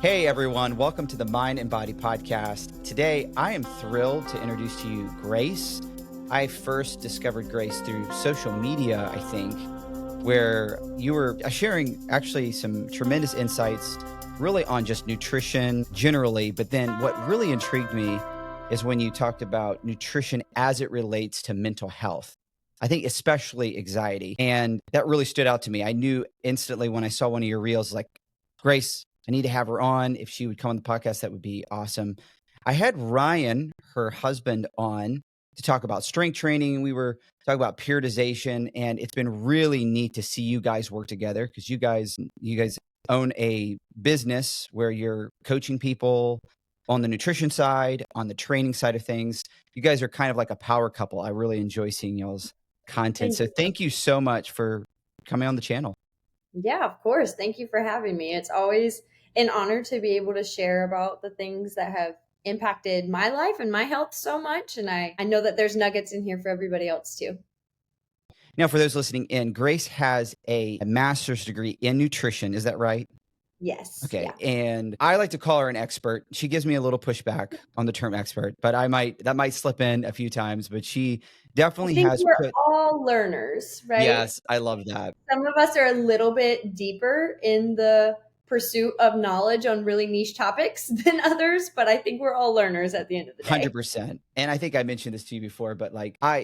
Hey everyone, welcome to the Mind and Body Podcast. Today, I am thrilled to introduce to you Grace. I first discovered Grace through social media, I think, where you were sharing actually some tremendous insights really on just nutrition generally. But then what really intrigued me is when you talked about nutrition as it relates to mental health. I think especially anxiety. And that really stood out to me. I knew instantly when I saw one of your reels, like, Grace, I need to have her on. If she would come on the podcast, that would be awesome. I had Ryan, her husband, on to talk about strength training. We were talking about periodization, and it's been really neat to see you guys work together because you guys own a business where you're coaching people on the nutrition side, on the training side of things. You guys are kind of like a power couple. I really enjoy seeing y'all's content. So thank you so much for coming on the channel. Yeah, of course. Thank you for having me. It's always an honor to be able to share about the things that have impacted my life and my health so much. And I know that there's nuggets in here for everybody else too. Now, for those listening in, Grace has a master's degree in nutrition. Is that right? Yes. Okay. Yeah. And I like to call her an expert. She gives me a little pushback on the term expert, but that might slip in a few times, but she definitely I think has we're put. all learners, right? Yes, I love that. Some of us are a little bit deeper in the pursuit of knowledge on really niche topics than others, but I think we're all learners at the end of the day. 100%. And I think I mentioned this to you before, but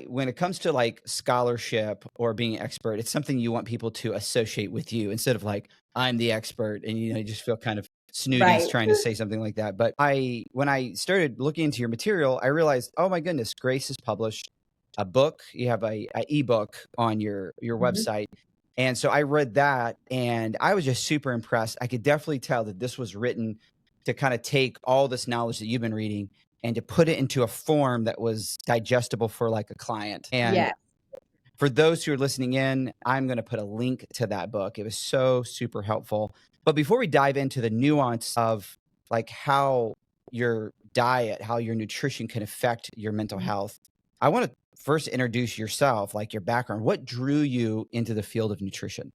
when it comes to like scholarship or being an expert, it's something you want people to associate with you instead of like, I'm the expert. And, you just feel kind of snooty Right. trying to say something like that. But when I started looking into your material, I realized, oh my goodness, Grace has published a book. You have a ebook on your website. And so I read that and I was just super impressed. I could definitely tell that this was written to kind of take all this knowledge that you've been reading and to put it into a form that was digestible for like a client. And Yeah. for those who are listening in, I'm going to put a link to that book. It was so super helpful. But before we dive into the nuance of like how your diet, how your nutrition can affect your mental health, I want to first introduce yourself, like your background. What drew you into the field of nutrition?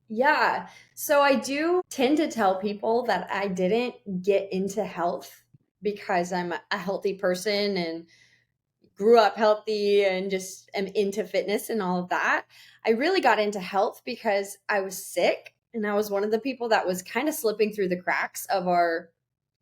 Yeah. So I do tend to tell people that I didn't get into health because I'm a healthy person and grew up healthy and just am into fitness and all of that. I really got into health because I was sick and I was one of the people that was kind of slipping through the cracks of our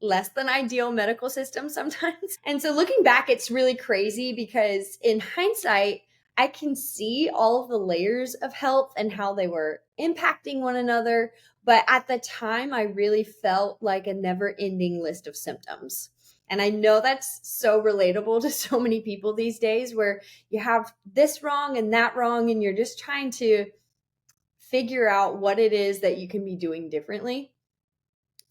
less than ideal medical system sometimes. And so looking back, it's really crazy because in hindsight, I can see all of the layers of health and how they were impacting one another. But at the time, I really felt like a never ending list of symptoms. And I know that's so relatable to so many people these days where you have this wrong and that wrong, and you're just trying to figure out what it is that you can be doing differently.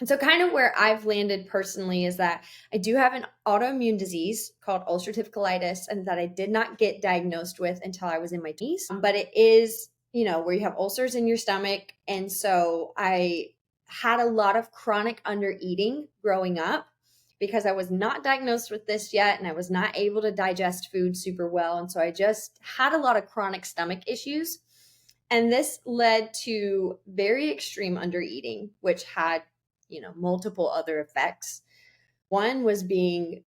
And so, kind of where I've landed personally is that I do have an autoimmune disease called ulcerative colitis, and that I did not get diagnosed with until I was in my teens. But it is, where you have ulcers in your stomach. And so, I had a lot of chronic undereating growing up because I was not diagnosed with this yet, and I was not able to digest food super well. And so, I just had a lot of chronic stomach issues. And this led to very extreme undereating, which had multiple other effects. One was being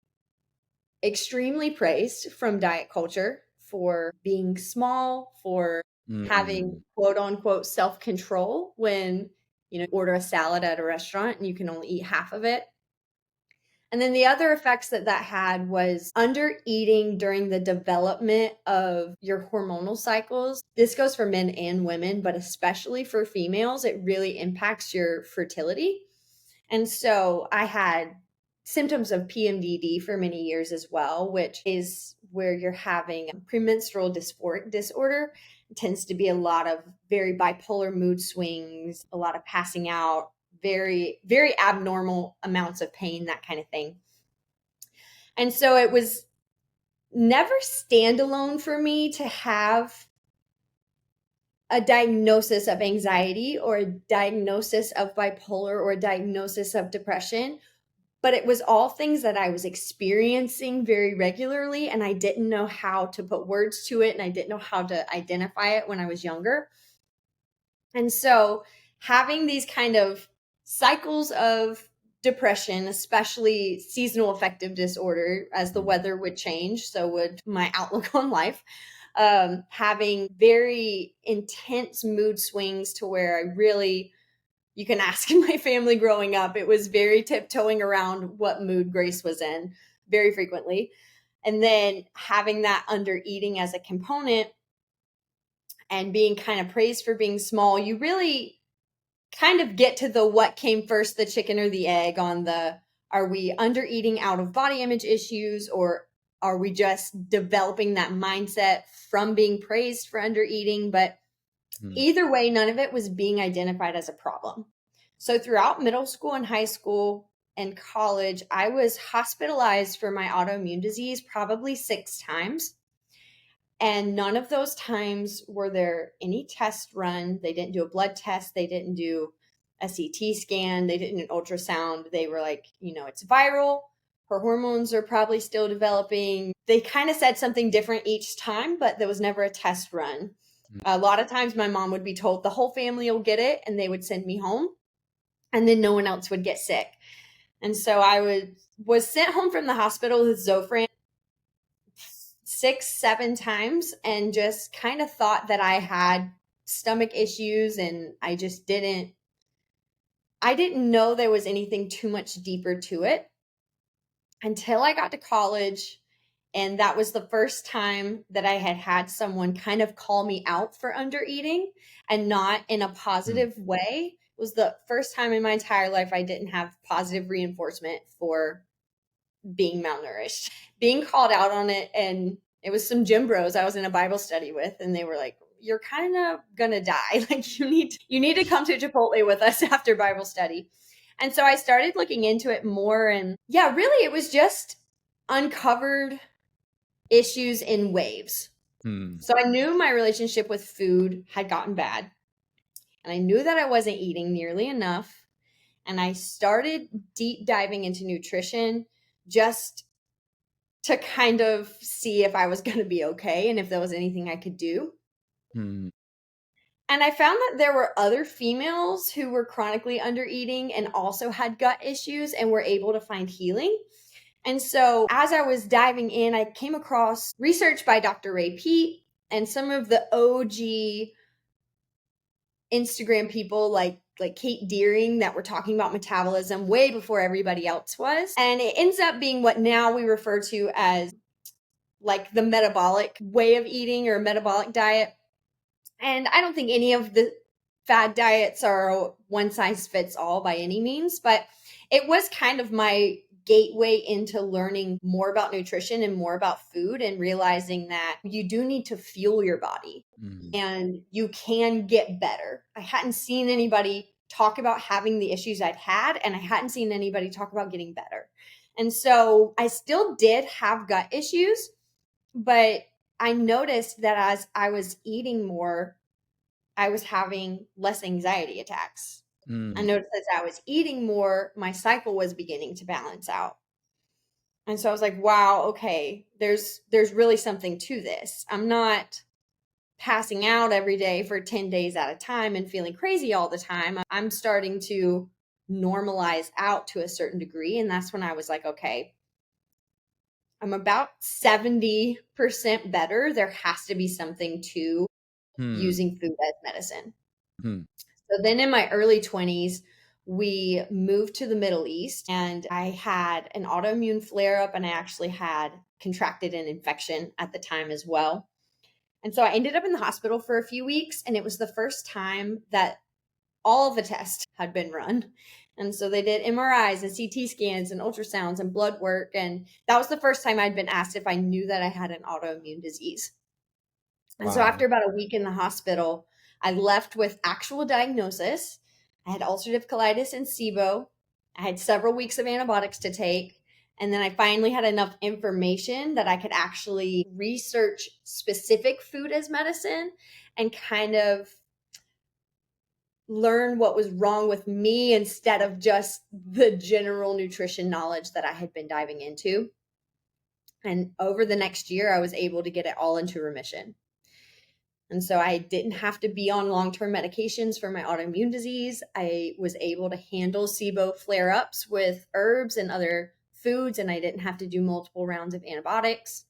extremely praised from diet culture for being small, for having quote unquote self-control when, order a salad at a restaurant and you can only eat half of it. And then the other effects that had was under eating during the development of your hormonal cycles. This goes for men and women, but especially for females, it really impacts your fertility. And so I had symptoms of PMDD for many years as well, which is where you're having premenstrual dysphoric disorder. It tends to be a lot of very bipolar mood swings, a lot of passing out, very, very abnormal amounts of pain, that kind of thing. And so it was never standalone for me to have a diagnosis of anxiety or a diagnosis of bipolar or a diagnosis of depression, but it was all things that I was experiencing very regularly, and I didn't know how to put words to it, and I didn't know how to identify it when I was younger. And so having these kind of cycles of depression, especially seasonal affective disorder, as the weather would change, so would my outlook on life. Having very intense mood swings to where I really, you can ask my family growing up, it was very tiptoeing around what mood Grace was in very frequently. And then having that under eating as a component and being kind of praised for being small, you really kind of get to the what came first, the chicken or the egg, on the, are we under eating out of body image issues, or are we just developing that mindset from being praised for under eating? But either way, none of it was being identified as a problem. So throughout middle school and high school and college, I was hospitalized for my autoimmune disease probably 6 times. And none of those times were there any test run. They didn't do a blood test. They didn't do a CT scan. They didn't an ultrasound. They were like, it's viral. Her hormones are probably still developing. They kind of said something different each time, but there was never a test run. A lot of times my mom would be told the whole family will get it, and they would send me home, and then no one else would get sick. And so I was sent home from the hospital with Zofran 6, 7 times, and just kind of thought that I had stomach issues, and I didn't know there was anything too much deeper to it until I got to college. And that was the first time that I had someone kind of call me out for under eating, and not in a positive way. It was the first time in my entire life I didn't have positive reinforcement for being malnourished. Being called out on it, and it was some gym bros I was in a Bible study with, and they were like, "You're kind of gonna die. Like you need to come to Chipotle with us after Bible study." And so I started looking into it more, and yeah, really it was just uncovered issues in waves. So I knew my relationship with food had gotten bad, and I knew that I wasn't eating nearly enough. And I started deep diving into nutrition just to kind of see if I was going to be okay and if there was anything I could do. And I found that there were other females who were chronically under eating and also had gut issues and were able to find healing. And so as I was diving in, I came across research by Dr. Ray Peat and some of the OG Instagram people like Kate Deering that were talking about metabolism way before everybody else was. And it ends up being what now we refer to as like the metabolic way of eating or metabolic diet. And I don't think any of the fad diets are one size fits all by any means, but it was kind of my gateway into learning more about nutrition and more about food, and realizing that you do need to fuel your body and you can get better. I hadn't seen anybody talk about having the issues I'd had, and I hadn't seen anybody talk about getting better. And so I still did have gut issues, but I noticed that as I was eating more, I was having less anxiety attacks. I noticed as I was eating more, my cycle was beginning to balance out. And so I was like, wow, okay, there's really something to this. I'm not passing out every day for 10 days at a time and feeling crazy all the time. I'm starting to normalize out to a certain degree. And that's when I was like, okay, I'm about 70% better. There has to be something to using food as medicine. So then in my early 20s, we moved to the Middle East, and I had an autoimmune flare up, and I actually had contracted an infection at the time as well. And so I ended up in the hospital for a few weeks, and it was the first time that all of the tests had been run. And so they did MRIs and CT scans and ultrasounds and blood work. And that was the first time I'd been asked if I knew that I had an autoimmune disease. And so after about a week in the hospital, I left with actual diagnosis. I had ulcerative colitis and SIBO. I had several weeks of antibiotics to take. And then I finally had enough information that I could actually research specific food as medicine and kind of learn what was wrong with me instead of just the general nutrition knowledge that I had been diving into. And over the next year, I was able to get it all into remission. And so I didn't have to be on long-term medications for my autoimmune disease. I was able to handle SIBO flare-ups with herbs and other foods, and I didn't have to do multiple rounds of antibiotics.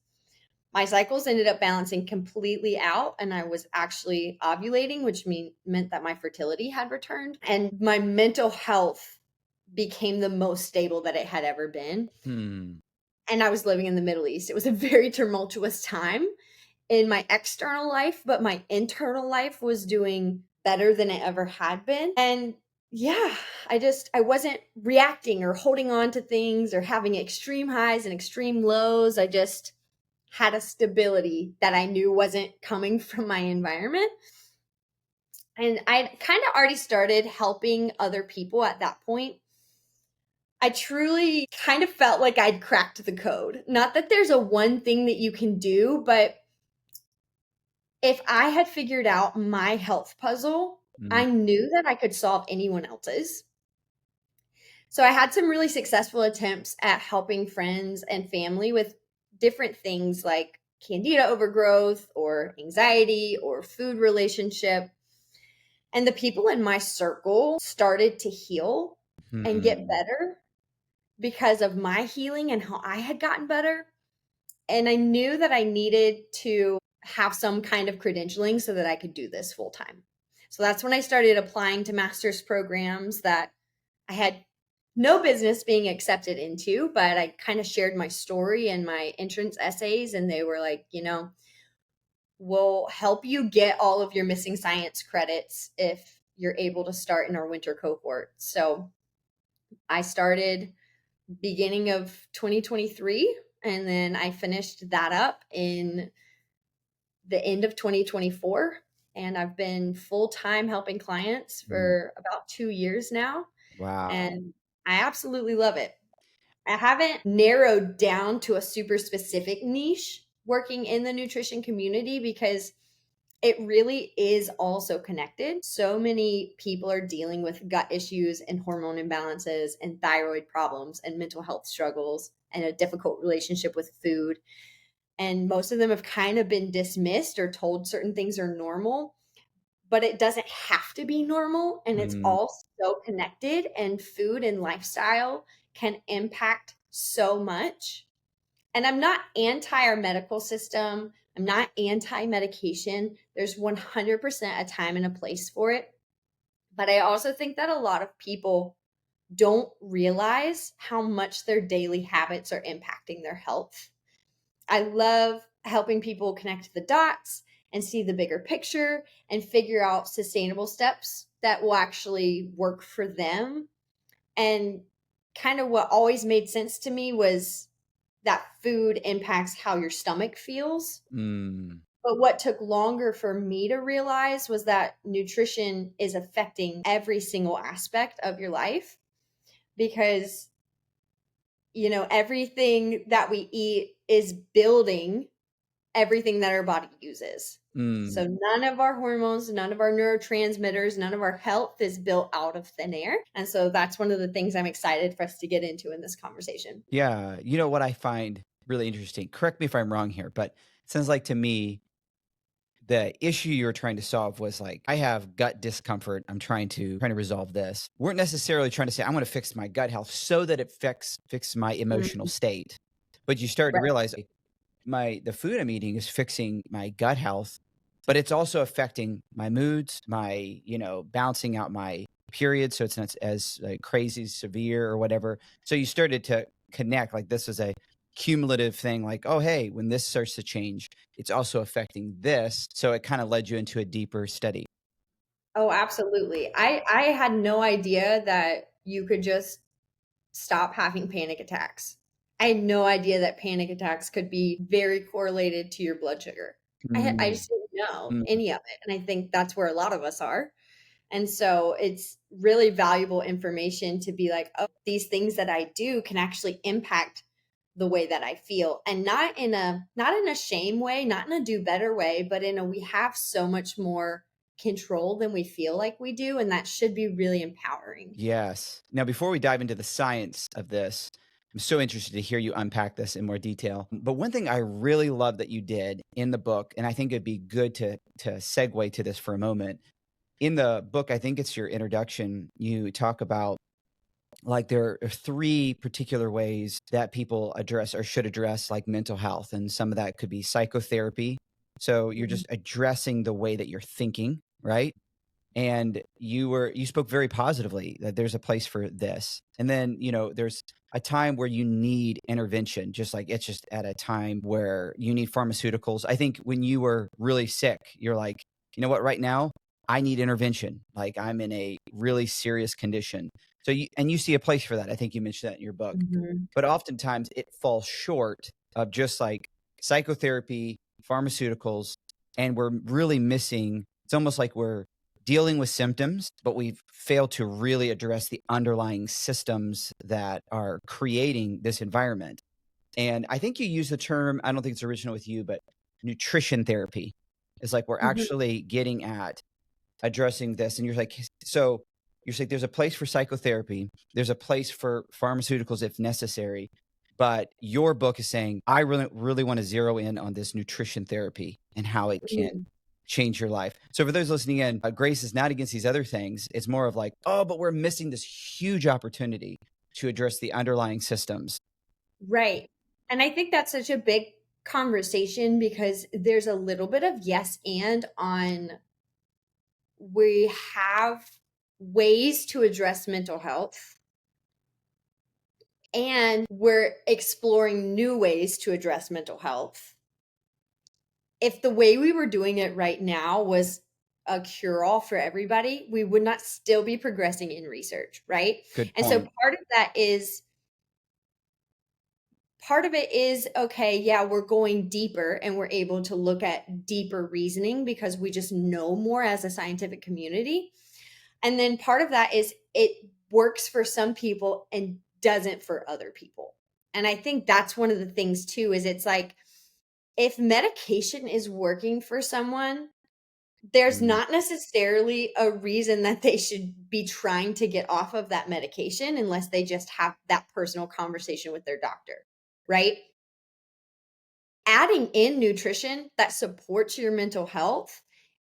My cycles ended up balancing completely out, and I was actually ovulating, which meant that my fertility had returned. And my mental health became the most stable that it had ever been. Hmm. And I was living in the Middle East. It was a very tumultuous time in my external life, but my internal life was doing better than it ever had been. And yeah, I wasn't reacting or holding on to things or having extreme highs and extreme lows. I just had a stability that I knew wasn't coming from my environment. And I kind of already started helping other people at that point. I truly kind of felt like I'd cracked the code. Not that there's a one thing that you can do, but if I had figured out my health puzzle, Mm. I knew that I could solve anyone else's. So I had some really successful attempts at helping friends and family with different things like candida overgrowth or anxiety or food relationship. And the people in my circle started to heal and Hmm. get better because of my healing and how I had gotten better. And I knew that I needed to have some kind of credentialing so that I could do this full time. So that's when I started applying to master's programs that I had no business being accepted into, but I kind of shared my story and my entrance essays, and they were like, we'll help you get all of your missing science credits if you're able to start in our winter cohort. So I started beginning of 2023, and then I finished that up in the end of 2024. And I've been full time helping clients Mm. for about 2 years now. Wow. And I absolutely love it. I haven't narrowed down to a super specific niche working in the nutrition community because it really is also connected. So many people are dealing with gut issues and hormone imbalances and thyroid problems and mental health struggles and a difficult relationship with food. And most of them have kind of been dismissed or told certain things are normal, but it doesn't have to be normal. And it's Mm. all so connected, and food and lifestyle can impact so much. And I'm not anti our medical system. I'm not anti medication. There's 100% a time and a place for it. But I also think that a lot of people don't realize how much their daily habits are impacting their health. I love helping people connect the dots and see the bigger picture and figure out sustainable steps that will actually work for them. And kind of what always made sense to me was that food impacts how your stomach feels. Mm. But what took longer for me to realize was that nutrition is affecting every single aspect of your life because, everything that we eat is building everything that our body uses. Mm. So none of our hormones, none of our neurotransmitters, none of our health is built out of thin air. And so that's one of the things I'm excited for us to get into in this conversation. Yeah. You know what I find really interesting? Correct me if I'm wrong here, but it sounds like to me the issue you were trying to solve was like, I have gut discomfort. I'm trying to resolve this. Weren't necessarily trying to say I want to fix my gut health so that it fix my emotional Mhm. state. But you started to Right. realize the food I'm eating is fixing my gut health, but it's also affecting my moods, my, balancing out my period so it's not as like crazy severe or whatever. So you started to connect like this is a cumulative thing like, oh hey, when this starts to change, it's also affecting this. So it kind of led you into a deeper study. Oh, absolutely. I had no idea that you could just stop having panic attacks. I had no idea that panic attacks could be very correlated to your blood sugar. I Mm. just didn't know Mm. any of it. And I think that's where a lot of us are. And so it's really valuable information to be like, oh, these things that I do can actually impact the way that I feel. And not in a shame way, not in a do better way, but in a we have so much more control than we feel like we do. And that should be really empowering. Yes. Now, before we dive into the science of this, I'm so interested to hear you unpack this in more detail. But one thing I really love that you did in the book, and I think it'd be good to segue to this for a moment. In the book, I think it's your introduction, you talk about like there are three particular ways that people address or should address like mental health. And some of that could be psychotherapy. So you're Mhm. just addressing the way that you're thinking, right? And you spoke very positively that there's a place for this. And then, there's a time where you need intervention, just like it's just at a time where you need pharmaceuticals. I think when you were really sick, you're like, you know what, right now I need intervention. Like I'm in a really serious condition. So you see a place for that. I think you mentioned that in your book. Mhm. But oftentimes it falls short of just like psychotherapy, pharmaceuticals, and we're really missing. It's almost like we're dealing with symptoms, but we've failed to really address the underlying systems that are creating this environment. And I think you use the term, I don't think it's original with you, but nutrition therapy is like we're Mhm. actually getting at addressing this. And you're like, so you're saying there's a place for psychotherapy, there's a place for pharmaceuticals if necessary. But your book is saying, I really, really want to zero in on this nutrition therapy and how it can Mhm. change your life. So for those listening in, Grace is not against these other things. It's more of like, oh, but we're missing this huge opportunity to address the underlying systems. Right. And I think that's such a big conversation because there's a little bit of yes and on we have ways to address mental health and we're exploring new ways to address mental health. If the way we were doing it right now was a cure all for everybody, we would not still be progressing in research, right? Good And so point. part of it is okay, yeah, we're going deeper and we're able to look at deeper reasoning because we just know more as a scientific community. And then part of that is it works for some people and doesn't for other people. And I think that's one of the things too is it's like if medication is working for someone, there's Mhm. not necessarily a reason that they should be trying to get off of that medication unless they just have that personal conversation with their doctor, right? Adding in nutrition that supports your mental health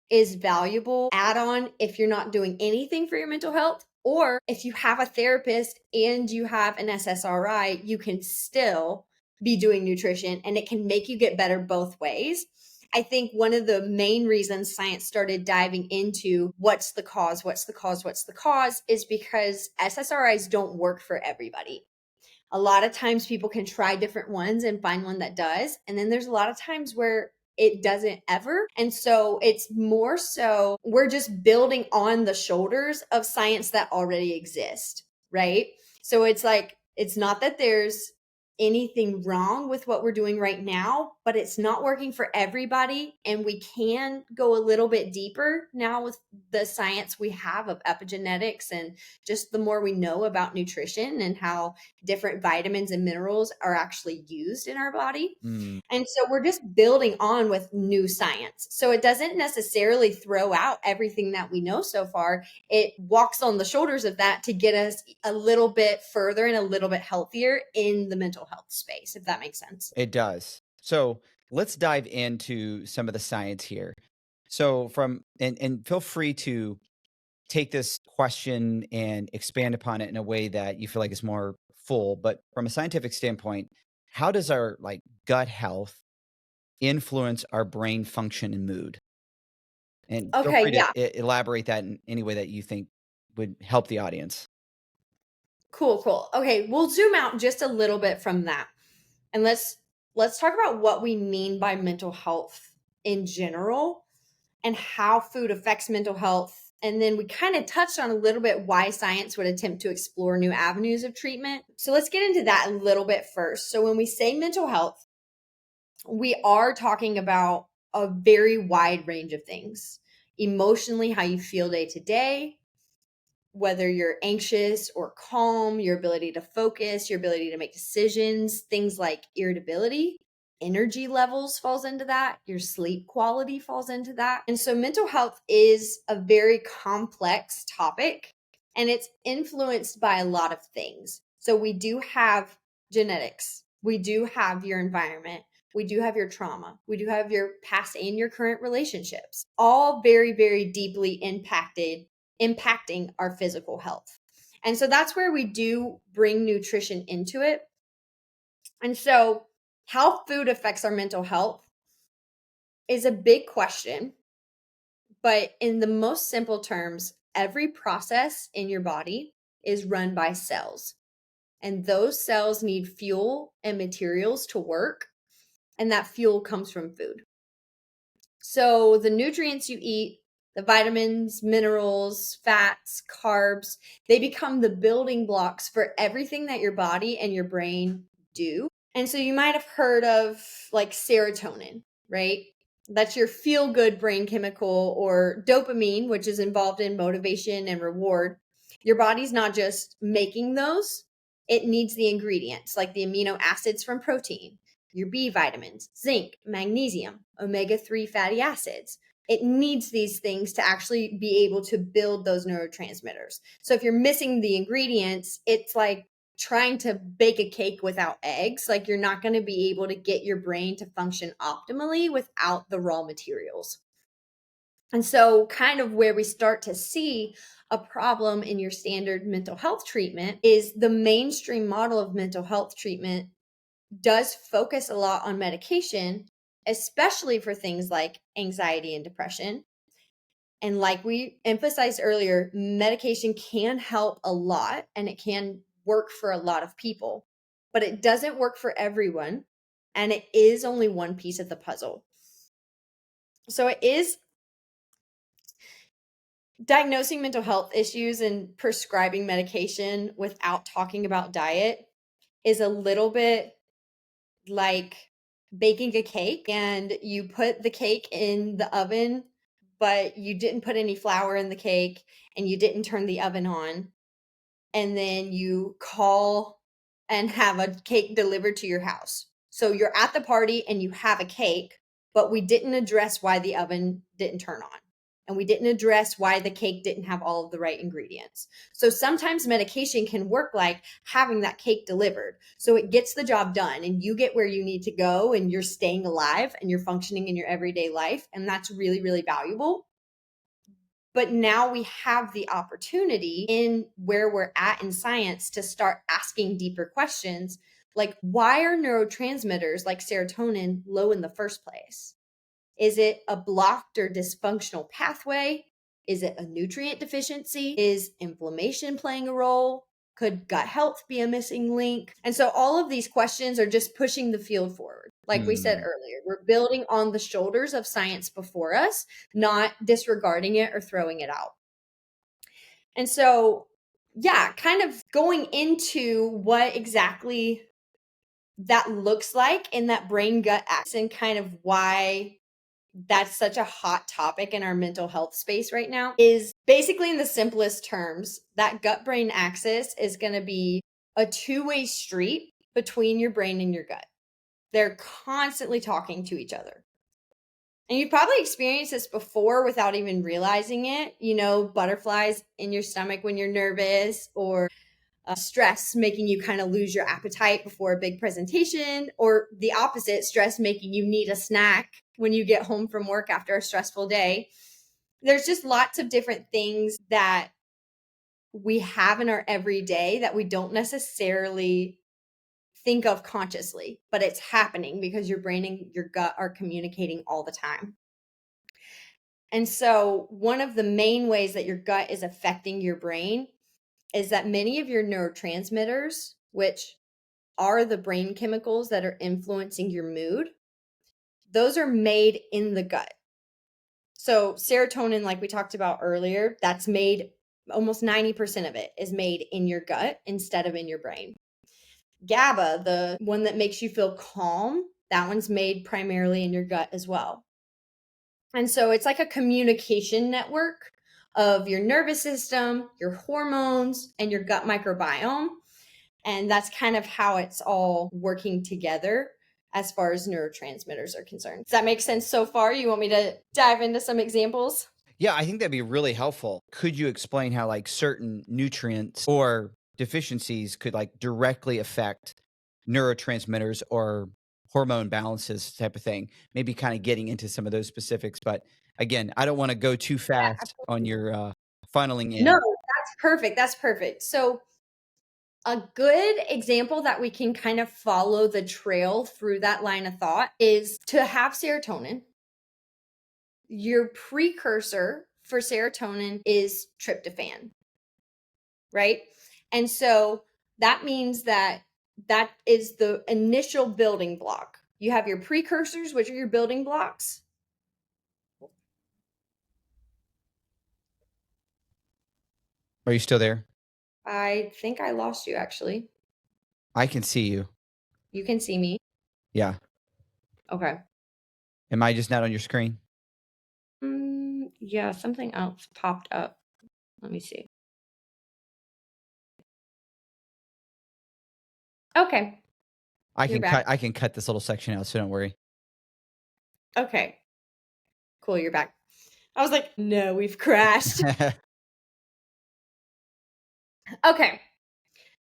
is valuable add on if you're not doing anything for your mental health or if you have a therapist and you have an SSRI, you can still be doing nutrition and it can make you get better both ways. I think one of the main reasons science started diving into what's the cause is because SSRIs don't work for everybody. A lot of times people can try different ones and find one that does. And then there's a lot of times where it doesn't ever. And so it's more so we're just building on the shoulders of science that already exist, right? So it's like, it's not that there's anything wrong with what we're doing right now, but it's not working for everybody. And we can go a little bit deeper now with the science we have of epigenetics and just the more we know about nutrition and how different vitamins and minerals are actually used in our body. Mm. And so we're just building on with new science. So it doesn't necessarily throw out everything that we know so far. It walks on the shoulders of that to get us a little bit further and a little bit healthier in the mental health space, if that makes sense. It does. So let's dive into some of the science here. So and feel free to take this question and expand upon it in a way that you feel like is more full. But from a scientific standpoint, how does our like gut health influence our brain function and mood? And feel Okay, free to yeah. elaborate that in any way that you think would help the audience. Cool, cool. Okay, we'll zoom out just a little bit from that. And let's talk about what we mean by mental health in general and how food affects mental health. And then we kind of touched on a little bit why science would attempt to explore new avenues of treatment. So let's get into that a little bit first. So when we say mental health, we are talking about a very wide range of things. Emotionally, how you feel day to day, whether you're anxious or calm, your ability to focus, your ability to make decisions, things like irritability, energy levels falls into that, your sleep quality falls into that. And so mental health is a very complex topic and it's influenced by a lot of things. So we do have genetics. We do have your environment. We do have your trauma. We do have your past and your current relationships, all very, very deeply impacting our physical health. And so that's where we do bring nutrition into it. And so how food affects our mental health is a big question. But in the most simple terms, every process in your body is run by cells. And those cells need fuel and materials to work. And that fuel comes from food. So the nutrients you eat, the vitamins, minerals, fats, carbs, they become the building blocks for everything that your body and your brain do. And so you might have heard of like serotonin, right? That's your feel good brain chemical, or dopamine, which is involved in motivation and reward. Your body's not just making those, it needs the ingredients like the amino acids from protein, your B vitamins, zinc, magnesium, omega-3 fatty acids. It needs these things to actually be able to build those neurotransmitters. So if you're missing the ingredients, it's like trying to bake a cake without eggs. Like you're not going to be able to get your brain to function optimally without the raw materials. And so kind of where we start to see a problem in your standard mental health treatment is the mainstream model of mental health treatment does focus a lot on medication, especially for things like anxiety and depression. And like we emphasized earlier, medication can help a lot and it can work for a lot of people, but it doesn't work for everyone. And it is only one piece of the puzzle. So it is diagnosing mental health issues and prescribing medication without talking about diet is a little bit like baking a cake and you put the cake in the oven, but you didn't put any flour in the cake and you didn't turn the oven on. And then you call and have a cake delivered to your house. So you're at the party and you have a cake, but we didn't address why the oven didn't turn on. And we didn't address why the cake didn't have all of the right ingredients. So sometimes medication can work like having that cake delivered. So it gets the job done and you get where you need to go and you're staying alive and you're functioning in your everyday life. And that's really, really valuable. But now we have the opportunity in where we're at in science to start asking deeper questions like, why are neurotransmitters like serotonin low in the first place? Is it a blocked or dysfunctional pathway? Is it a nutrient deficiency? Is inflammation playing a role? Could gut health be a missing link? And so all of these questions are just pushing the field forward. Like we said earlier, we're building on the shoulders of science before us, not disregarding it or throwing it out. And so, yeah, kind of going into what exactly that looks like in that brain gut axis and kind of why that's such a hot topic in our mental health space right now is basically, in the simplest terms, that gut brain axis is going to be a two-way street between your brain and your gut. They're constantly talking to each other. And you've probably experienced this before without even realizing it. You know, butterflies in your stomach when you're nervous, or stress making you kind of lose your appetite before a big presentation, or the opposite, stress making you need a snack when you get home from work after a stressful day. There's just lots of different things that we have in our everyday that we don't necessarily think of consciously, but it's happening because your brain and your gut are communicating all the time. And so one of the main ways that your gut is affecting your brain is that many of your neurotransmitters, which are the brain chemicals that are influencing your mood, those are made in the gut. So serotonin, like we talked about earlier, that's made, almost 90% of it is made in your gut instead of in your brain. GABA, the one that makes you feel calm, that one's made primarily in your gut as well. And so it's like a communication network of your nervous system, your hormones, and your gut microbiome. And that's kind of how it's all working together as far as neurotransmitters are concerned. Does that make sense so far? You want me to dive into some examples? Yeah, I think that'd be really helpful. Could you explain how like certain nutrients or deficiencies could like directly affect neurotransmitters or hormone balances type of thing. Maybe kind of getting into some of those specifics. But again, I don't want to go too Yeah, fast on absolutely. your funneling No, in. that's perfect. That's perfect. So, a good example that we can kind of follow the trail through that line of thought is to have serotonin. Your precursor for serotonin is tryptophan, right? And so that means that that is the initial building block. You have your precursors, which are your building blocks. Are you still there? I think I lost you actually. I can see you. You can see me. Yeah. Okay. Am I just not on your screen? Yeah, something else popped up. Let me see. Okay, you're back. I can cut this little section out, so don't worry. Okay, cool, you're back. I was like, no, we've crashed. Okay,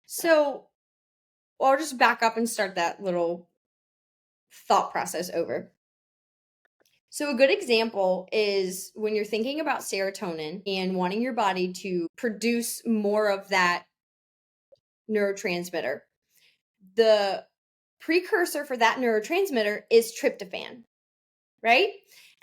so I'll just back up and start that little thought process over. So, a good example is when you're thinking about serotonin and wanting your body to produce more of that neurotransmitter. The precursor for that neurotransmitter is tryptophan, right?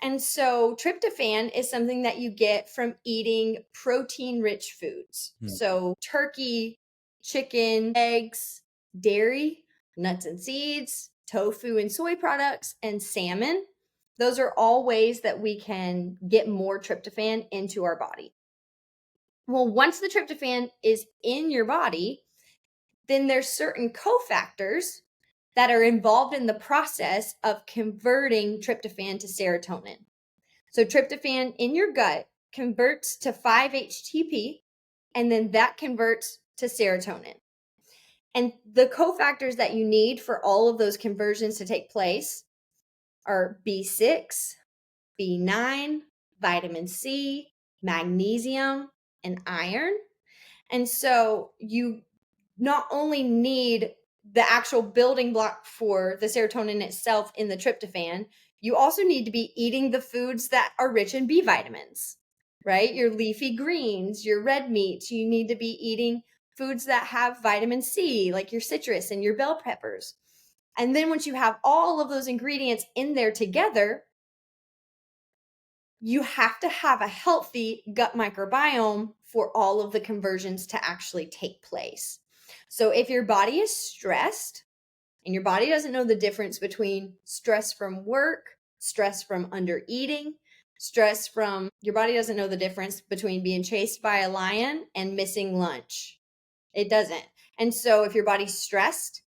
And so tryptophan is something that you get from eating protein rich foods. So turkey, chicken, eggs, dairy, nuts and seeds, tofu and soy products, and salmon. Those are all ways that we can get more tryptophan into our body. Well, once the tryptophan is in your body, then there's certain cofactors that are involved in the process of converting tryptophan to serotonin. So tryptophan in your gut converts to 5-HTP, and then that converts to serotonin. And the cofactors that you need for all of those conversions to take place are B6, B9, vitamin C, magnesium, and iron. And so you not only need the actual building block for the serotonin itself in the tryptophan, you also need to be eating the foods that are rich in B vitamins, right? Your leafy greens, your red meats. You need to be eating foods that have vitamin C, like your citrus and your bell peppers. And then once you have all of those ingredients in there together, you have to have a healthy gut microbiome for all of the conversions to actually take place. So if your body is stressed and your body doesn't know the difference between stress from work, stress from under eating, stress from your body doesn't know the difference between being chased by a lion and missing lunch. It doesn't. And so if your body's stressed,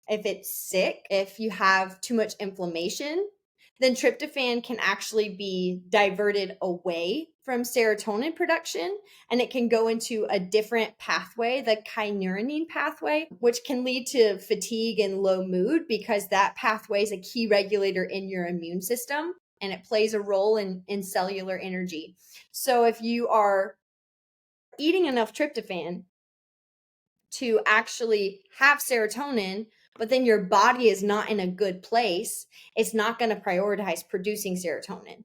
if it's sick, if you have too much inflammation, then tryptophan can actually be diverted away from serotonin production, and it can go into a different pathway, the kynurenine pathway, which can lead to fatigue and low mood because that pathway is a key regulator in your immune system and it plays a role in cellular energy. So if you are eating enough tryptophan to actually have serotonin, but then your body is not in a good place, it's not going to prioritize producing serotonin.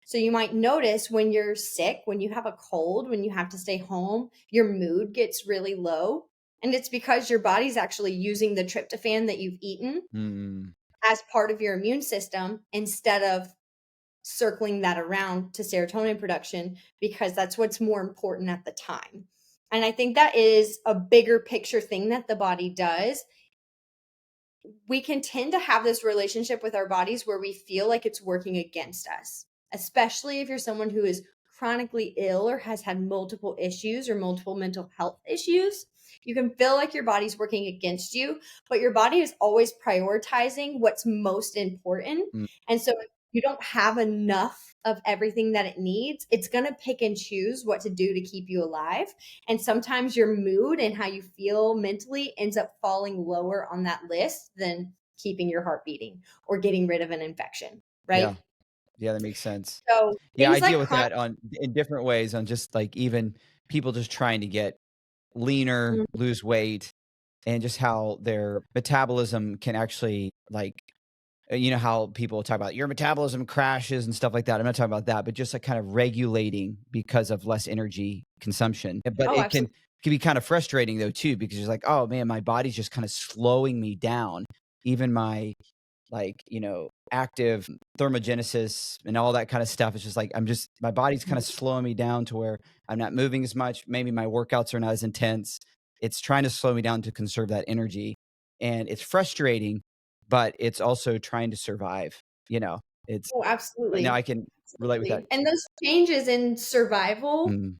So you might notice when you're sick, when you have a cold, when you have to stay home, your mood gets really low. And it's because your body's actually using the tryptophan that you've eaten as part of your immune system instead of circling that around to serotonin production because that's what's more important at the time. And I think that is a bigger picture thing that the body does. We can tend to have this relationship with our bodies where we feel like it's working against us, especially if you're someone who is chronically ill or has had multiple issues or multiple mental health issues. You can feel like your body's working against you, but your body is always prioritizing what's most important. And so if you don't have enough of everything that it needs, it's going to pick and choose what to do to keep you alive. And sometimes your mood and how you feel mentally ends up falling lower on that list than keeping your heart beating or getting rid of an infection, Yeah. right? Yeah, that makes sense. So Yeah, I things deal like with chronic. that in different ways on just like even people just trying to get leaner, lose weight. and just how their metabolism can actually like you know how people talk about your metabolism crashes and stuff like that. I'm not talking about that, but just like kind of regulating because of less energy consumption. But Oh, it absolutely. can be kind of frustrating though too, because you're like, oh man, my body's just kind of slowing me down. Even my like, active thermogenesis and all that kind of stuff. It's just like my body's kind of slowing me down to where I'm not moving as much. Maybe my workouts are not as intense. It's trying to slow me down to conserve that energy. And it's frustrating, but it's also trying to survive. You know, it's Oh, now I absolutely. can relate with that. Absolutely. And those changes in survival Mm,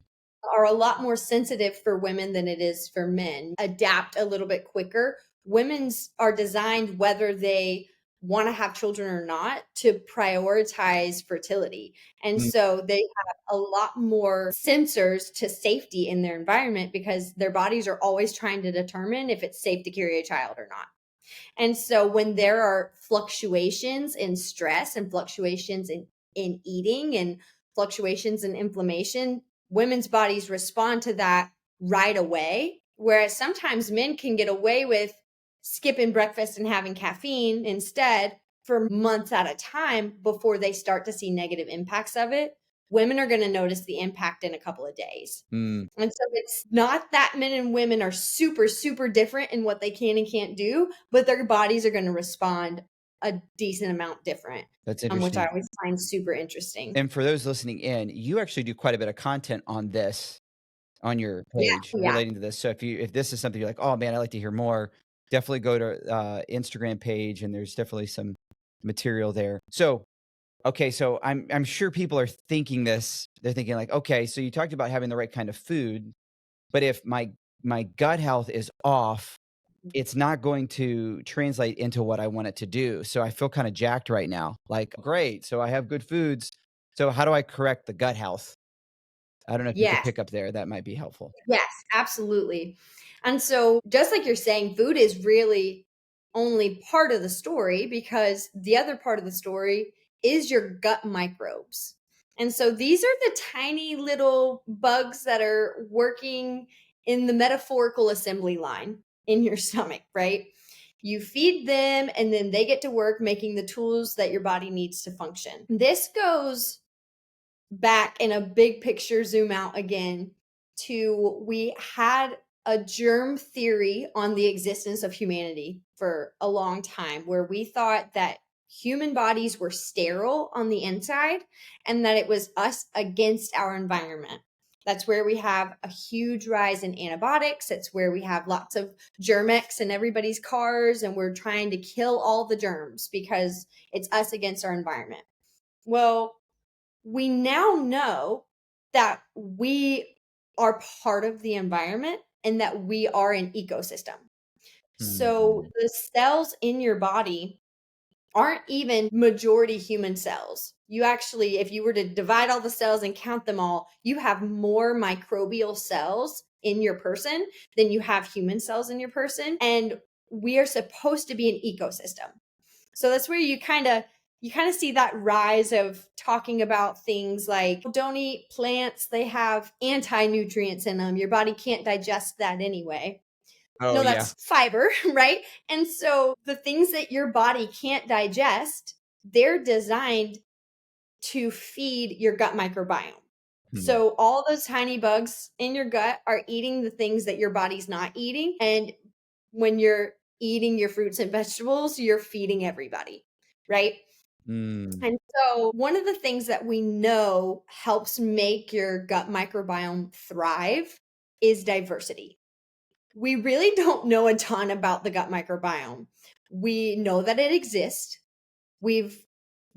are a lot more sensitive for women than it is for men. Adapt a little bit quicker. Women's are designed, whether they want to have children or not, to prioritize fertility. And mm, so they have a lot more sensors to safety in their environment because their bodies are always trying to determine if it's safe to carry a child or not. And so when there are fluctuations in stress and fluctuations in eating and fluctuations in inflammation, women's bodies respond to that right away. Whereas sometimes men can get away with skipping breakfast and having caffeine instead for months at a time before they start to see negative impacts of it. Women are going to notice the impact in a couple of days. mm. And so it's not that men and women are super, super different in what they can and can't do, but their bodies are going to respond a decent amount different, That's which I interesting. always find super interesting. And for those listening in, you actually do quite a bit of content on this on your Yeah. page Yeah. relating to this. So if this is something you're like, "Oh, man, I'd like to hear more," definitely go to, Instagram page, and there's definitely some material there. So, okay, so I'm sure people are thinking this. They're thinking like, "Okay, so you talked about having the right kind of food, but if my gut health is off, it's not going to translate into what I want it to do. So I feel kinda jacked right now. Like, great, so I have good foods. So how do I correct the gut health?" I don't know if you could Yes. pick up there. That might be helpful. Yes, absolutely. And so, just like you're saying, food is really only part of the story because the other part of the story is your gut microbes. And so, these are the tiny little bugs that are working in the metaphorical assembly line in your stomach, right? You feed them and then they get to work making the tools that your body needs to function. This goes back in a big picture zoom out again to we had a germ theory on the existence of humanity for a long time where we thought that human bodies were sterile on the inside and that it was us against our environment. That's where we have a huge rise in antibiotics. It's where we have lots of Germex in everybody's cars, and we're trying to kill all the germs because it's us against our environment. Well, we now know that we are part of the environment and that we are an ecosystem. So Mhm. the cells in your body aren't even majority human cells. You actually, if you were to divide all the cells and count them all, you have more microbial cells in your person than you have human cells in your person. And we are supposed to be an ecosystem. So that's where you kind of see that rise of talking about things like don't eat plants, they have anti-nutrients in them. Your body can't digest that anyway. Oh, No, yeah. that's fiber, right? And so the things that your body can't digest, they're designed to feed your gut microbiome. Hmm. So all those tiny bugs in your gut are eating the things that your body's not eating. And when you're eating your fruits and vegetables, you're feeding everybody, right? Mm, And so, one of the things that we know helps make your gut microbiome thrive is diversity. We really don't know a ton about the gut microbiome. We know that it exists. We've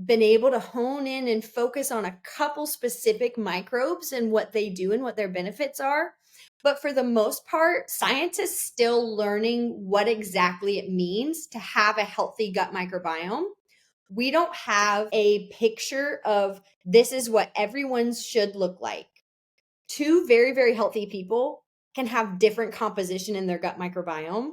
been able to hone in and focus on a couple specific microbes and what they do and what their benefits are. But for the most part, science is still learning what exactly it means to have a healthy gut microbiome. We don't have a picture of this is what everyone should look like. Two very, very healthy people can have different composition in their gut microbiome,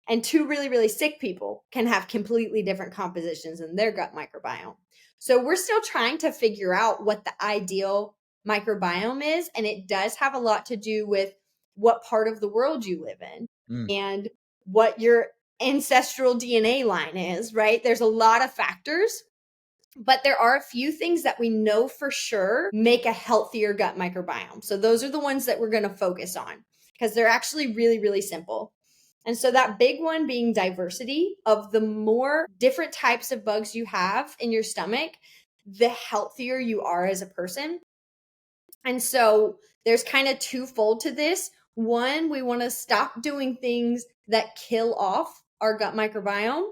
and two really, really sick people can have completely different compositions in their gut microbiome. So we're still trying to figure out what the ideal microbiome is. And it does have a lot to do with what part of the world you live in mm, and what your ancestral DNA line is, right? There's a lot of factors, but there are a few things that we know for sure make a healthier gut microbiome. So those are the ones that we're going to focus on because they're actually really, really simple. And so that big one being diversity of the more different types of bugs you have in your stomach, the healthier you are as a person. And so there's kind of twofold to this. One, we want to stop doing things that kill off our gut microbiome.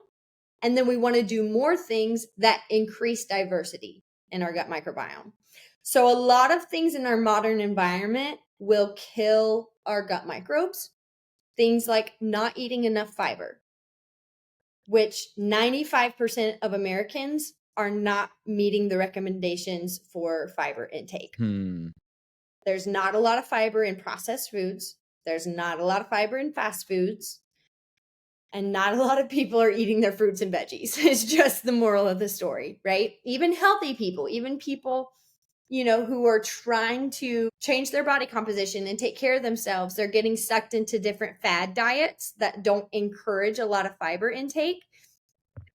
And then we want to do more things that increase diversity in our gut microbiome. So a lot of things in our modern environment will kill our gut microbes. Things like not eating enough fiber, which 95% of Americans are not meeting the recommendations for fiber intake. There's not a lot of fiber in processed foods. There's not a lot of fiber in fast foods. And not a lot of people are eating their fruits and veggies. It's just the moral of the story, right? Even healthy people, even people, who are trying to change their body composition and take care of themselves, they're getting sucked into different fad diets that don't encourage a lot of fiber intake.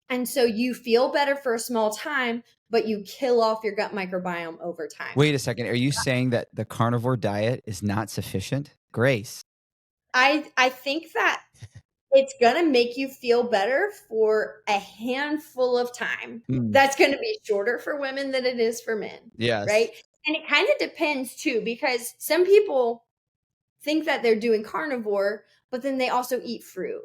And so you feel better for a small time, but you kill off your gut microbiome over time. Wait a second. Are you saying that the carnivore diet is not sufficient? Grace. I think that it's going to make you feel better for a handful of time. That's going to be shorter for women than it is for men. Yes. Right. And it kind of depends too, because some people think that they're doing carnivore, but then they also eat fruit.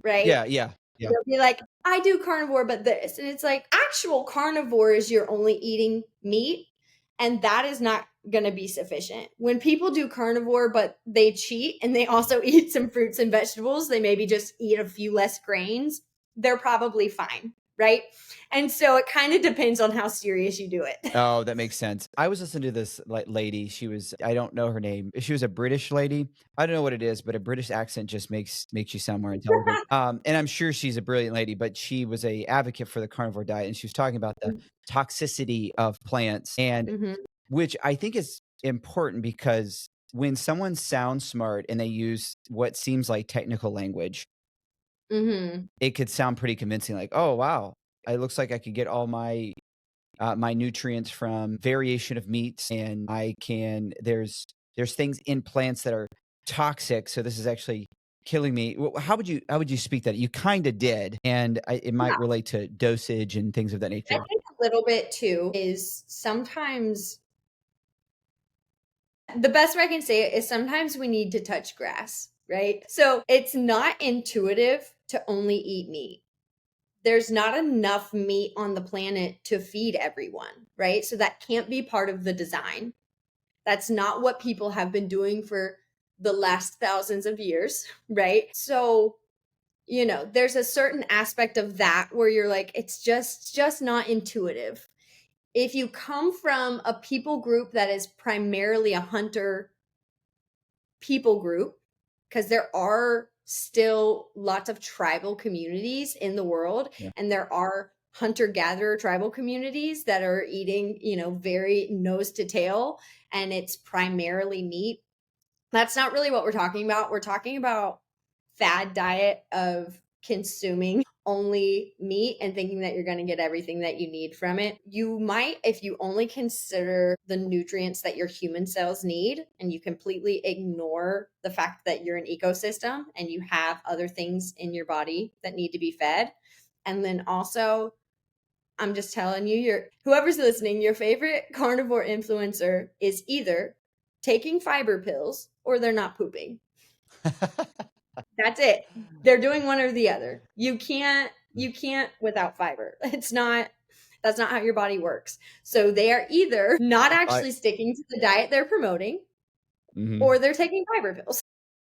Right. Yeah. They'll be like, I do carnivore, but this. And it's like, actual carnivore is you're only eating meat. And that is not going to be sufficient. When people do carnivore, but they cheat and they also eat some fruits and vegetables, they maybe just eat a few less grains, they're probably fine. Right. And so it kind of depends on how serious you do it. Oh, that makes sense. I was listening to this lady. I don't know her name. She was a British lady. I don't know what it is, but a British accent just makes you sound more intelligent. And I'm sure she's a brilliant lady, but she was a advocate for the carnivore diet. And she was talking about the toxicity of plants, and which I think is important because when someone sounds smart and they use what seems like technical language, it could sound pretty convincing. Like, oh, wow, it looks like I could get all my nutrients from variation of meats, and there's things in plants that are toxic. So this is actually killing me. How would you speak that? You kind of did, and it might relate to dosage and things of that nature. I think a little bit too is sometimes the best way I can say it is sometimes we need to touch grass, right? So it's not intuitive to only eat meat. There's not enough meat on the planet to feed everyone, right? So that can't be part of the design. That's not what people have been doing for the last thousands of years, right? So, there's a certain aspect of that where you're like, it's just not intuitive. If you come from a people group that is primarily a hunter people group, because there are still lots of tribal communities in the world, and there are hunter-gatherer tribal communities that are eating, very nose to tail, and it's primarily meat. That's not really what we're talking about. We're talking about fad diet of consuming only meat and thinking that you're going to get everything that you need from it. You might, if you only consider the nutrients that your human cells need and you completely ignore the fact that you're an ecosystem and you have other things in your body that need to be fed. And then also, I'm just telling you, whoever's listening, your favorite carnivore influencer is either taking fiber pills or they're not pooping. That's it. They're doing one or the other. You can't without fiber. That's not how your body works. So they are either not actually sticking to the diet they're promoting, or they're taking fiber pills.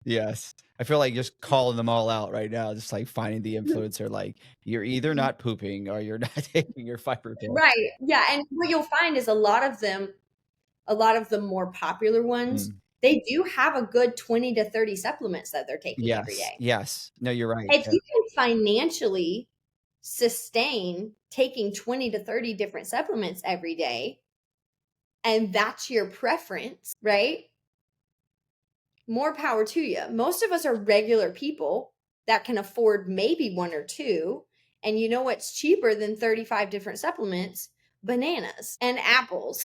Yes. I feel like just calling them all out right now, just like finding the influencer, like you're either not pooping or you're not taking your fiber pill. Right. Yeah. And what you'll find is a lot of the more popular ones, they do have a good 20 to 30 supplements that they're taking every day. Yes. No, you're right. If you can financially sustain taking 20 to 30 different supplements every day, and that's your preference, right? More power to you. Most of us are regular people that can afford maybe one or two. And you know what's cheaper than 35 different supplements? Bananas and apples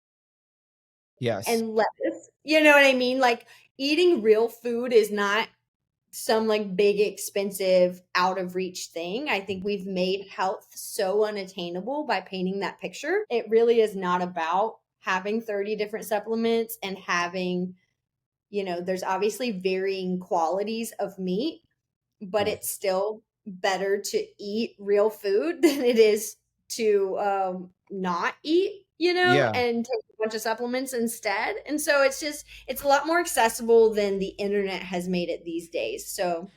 Yes. and lettuce. You know what I mean? Like eating real food is not some like big expensive out of reach thing. I think we've made health so unattainable by painting that picture. It really is not about having 30 different supplements and having, there's obviously varying qualities of meat, but Yeah. it's still better to eat real food than it is to not eat, Yeah. and take a bunch of supplements instead. And so it's a lot more accessible than the internet has made it these days. So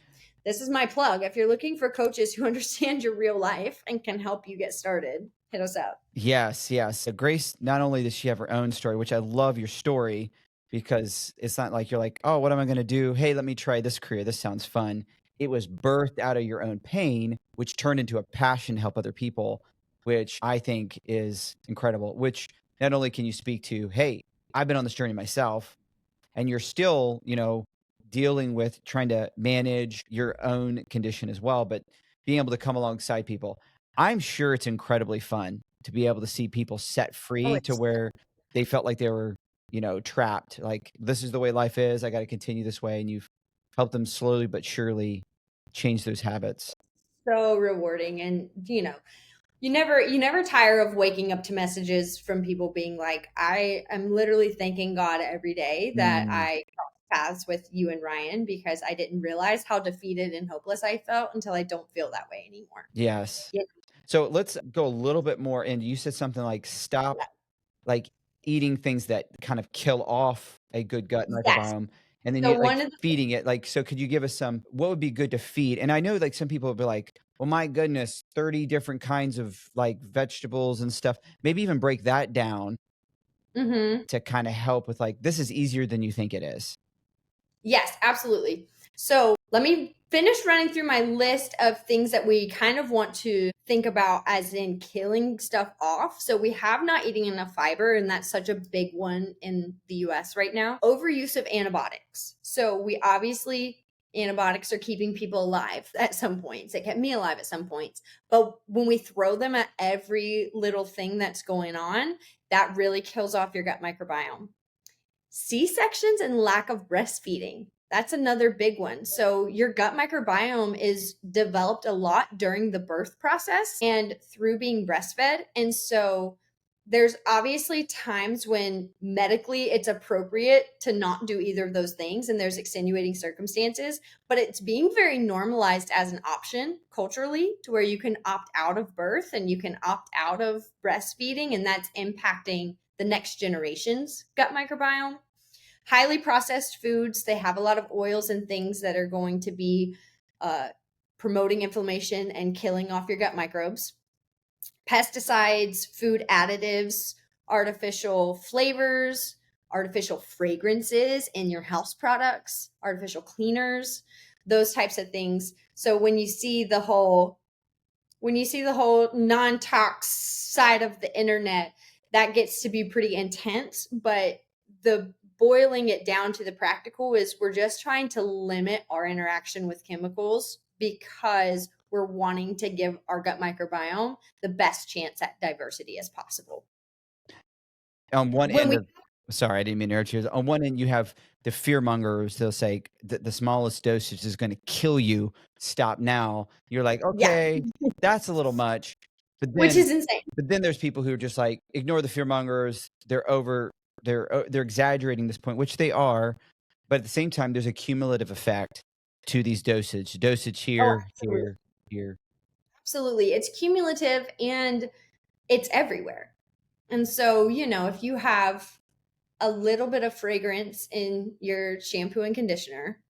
this is my plug. If you're looking for coaches who understand your real life and can help you get started, hit us up. Yes, yes. So Grace, not only does she have her own story, which I love your story because it's not like you're like, oh, what am I going to do? Hey, let me try this career. This sounds fun. It was birthed out of your own pain, which turned into a passion to help other people, which I think is incredible. Which not only can you speak to, hey, I've been on this journey myself, and you're still, dealing with trying to manage your own condition as well, but being able to come alongside people. I'm sure it's incredibly fun to be able to see people set Oh, free to it's where they felt like they were, trapped. Like, this is the way life is. I got to continue this way. And you've helped them slowly but surely change those habits. so rewarding. And, you never tire of waking up to messages from people being like, I am literally thanking God every day that Mm, I crossed paths with you and Ryan, because I didn't realize how defeated and hopeless I felt until I don't feel that way anymore. yes. Yeah. So let's go a little bit more. And you said something like, stop like eating things that kind of kill off a good gut Yes. microbiome, and then So you like one of the feeding it. Like, so could you give us some, what would be good to feed? And I know like some people would be like, well, my goodness, 30 different kinds of like vegetables and stuff. Maybe even break that down Mhm. to kind of help with like, this is easier than you think it is. Yes, absolutely. So let me finish running through my list of things that we kind of want to think about as in killing stuff off. So we have not eating enough fiber, and that's such a big one in the US right now. Overuse of antibiotics. So we obviously, antibiotics are keeping people alive at some points. They kept me alive at some points. But when we throw them at every little thing that's going on, that really kills off your gut microbiome. C-sections and lack of breastfeeding. That's another big one. So, your gut microbiome is developed a lot during the birth process and through being breastfed. And so, there's obviously times when medically it's appropriate to not do either of those things, and there's extenuating circumstances, but it's being very normalized as an option culturally, to where you can opt out of birth and you can opt out of breastfeeding, and that's impacting the next generation's gut microbiome. Highly processed foods, they have a lot of oils and things that are going to be uh, promoting inflammation and killing off your gut microbes. Pesticides, food additives, artificial flavors, artificial fragrances in your house products, artificial cleaners, those types of things. So when you see the whole non-tox side of the internet, that gets to be pretty intense. But the boiling it down to the practical is we're just trying to limit our interaction with chemicals because we're wanting to give our gut microbiome the best chance at diversity as possible. On one When end we of, sorry, I didn't mean to interrupt you. On one end, you have the fear mongers. They'll say the smallest dosage is going to kill you. Stop now. You're like, Yeah, okay, that's a little much. But which then, is insane. but then there's people who are just like, ignore the fear mongers. They're exaggerating this point, which they are. But at the same time, there's a cumulative effect to these dosage Oh, here, absolutely. here, here. Absolutely. It's cumulative and it's everywhere. And so, if you have a little bit of fragrance in your shampoo and conditioner,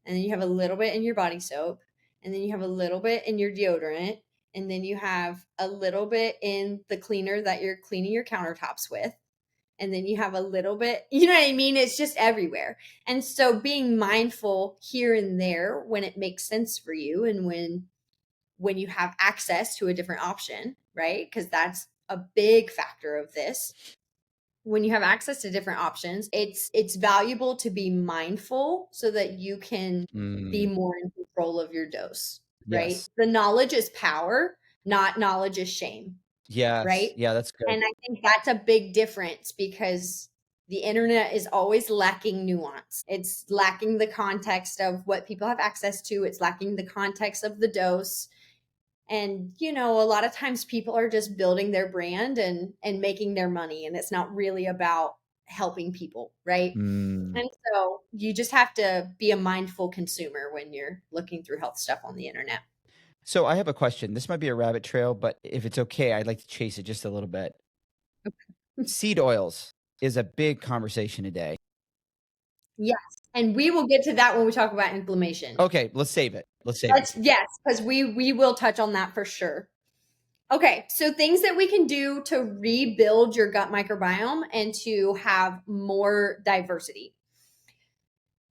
and then you have a little bit in your body soap, and then you have a little bit in your deodorant, and then you have a little bit in the cleaner that you're cleaning your countertops with, and then you have a little bit, you know what I mean? It's just everywhere. And so being mindful here and there when it makes sense for you, and when you have access to a different option, right? Because that's a big factor of this. when you have access to different options, it's valuable to be mindful so that you can be more in control of your dose, right? Yes. The knowledge is power, not knowledge is shame, Yes. right? Yeah, that's good. And I think that's a big difference because the internet is always lacking nuance. It's lacking the context of what people have access to. It's lacking the context of the dose. And a lot of times people are just building their brand and making their money, and it's not really about helping people, right? Mm. And so you just have to be a mindful consumer when you're looking through health stuff on the internet. So I have a question. This might be a rabbit trail, but if it's okay, I'd like to chase it just a little bit. Seed oils is a big conversation today. Yes. And we will get to that when we talk about inflammation. Okay, let's save it. Let's save it. Yes, because we will touch on that for sure. Okay, so things that we can do to rebuild your gut microbiome and to have more diversity.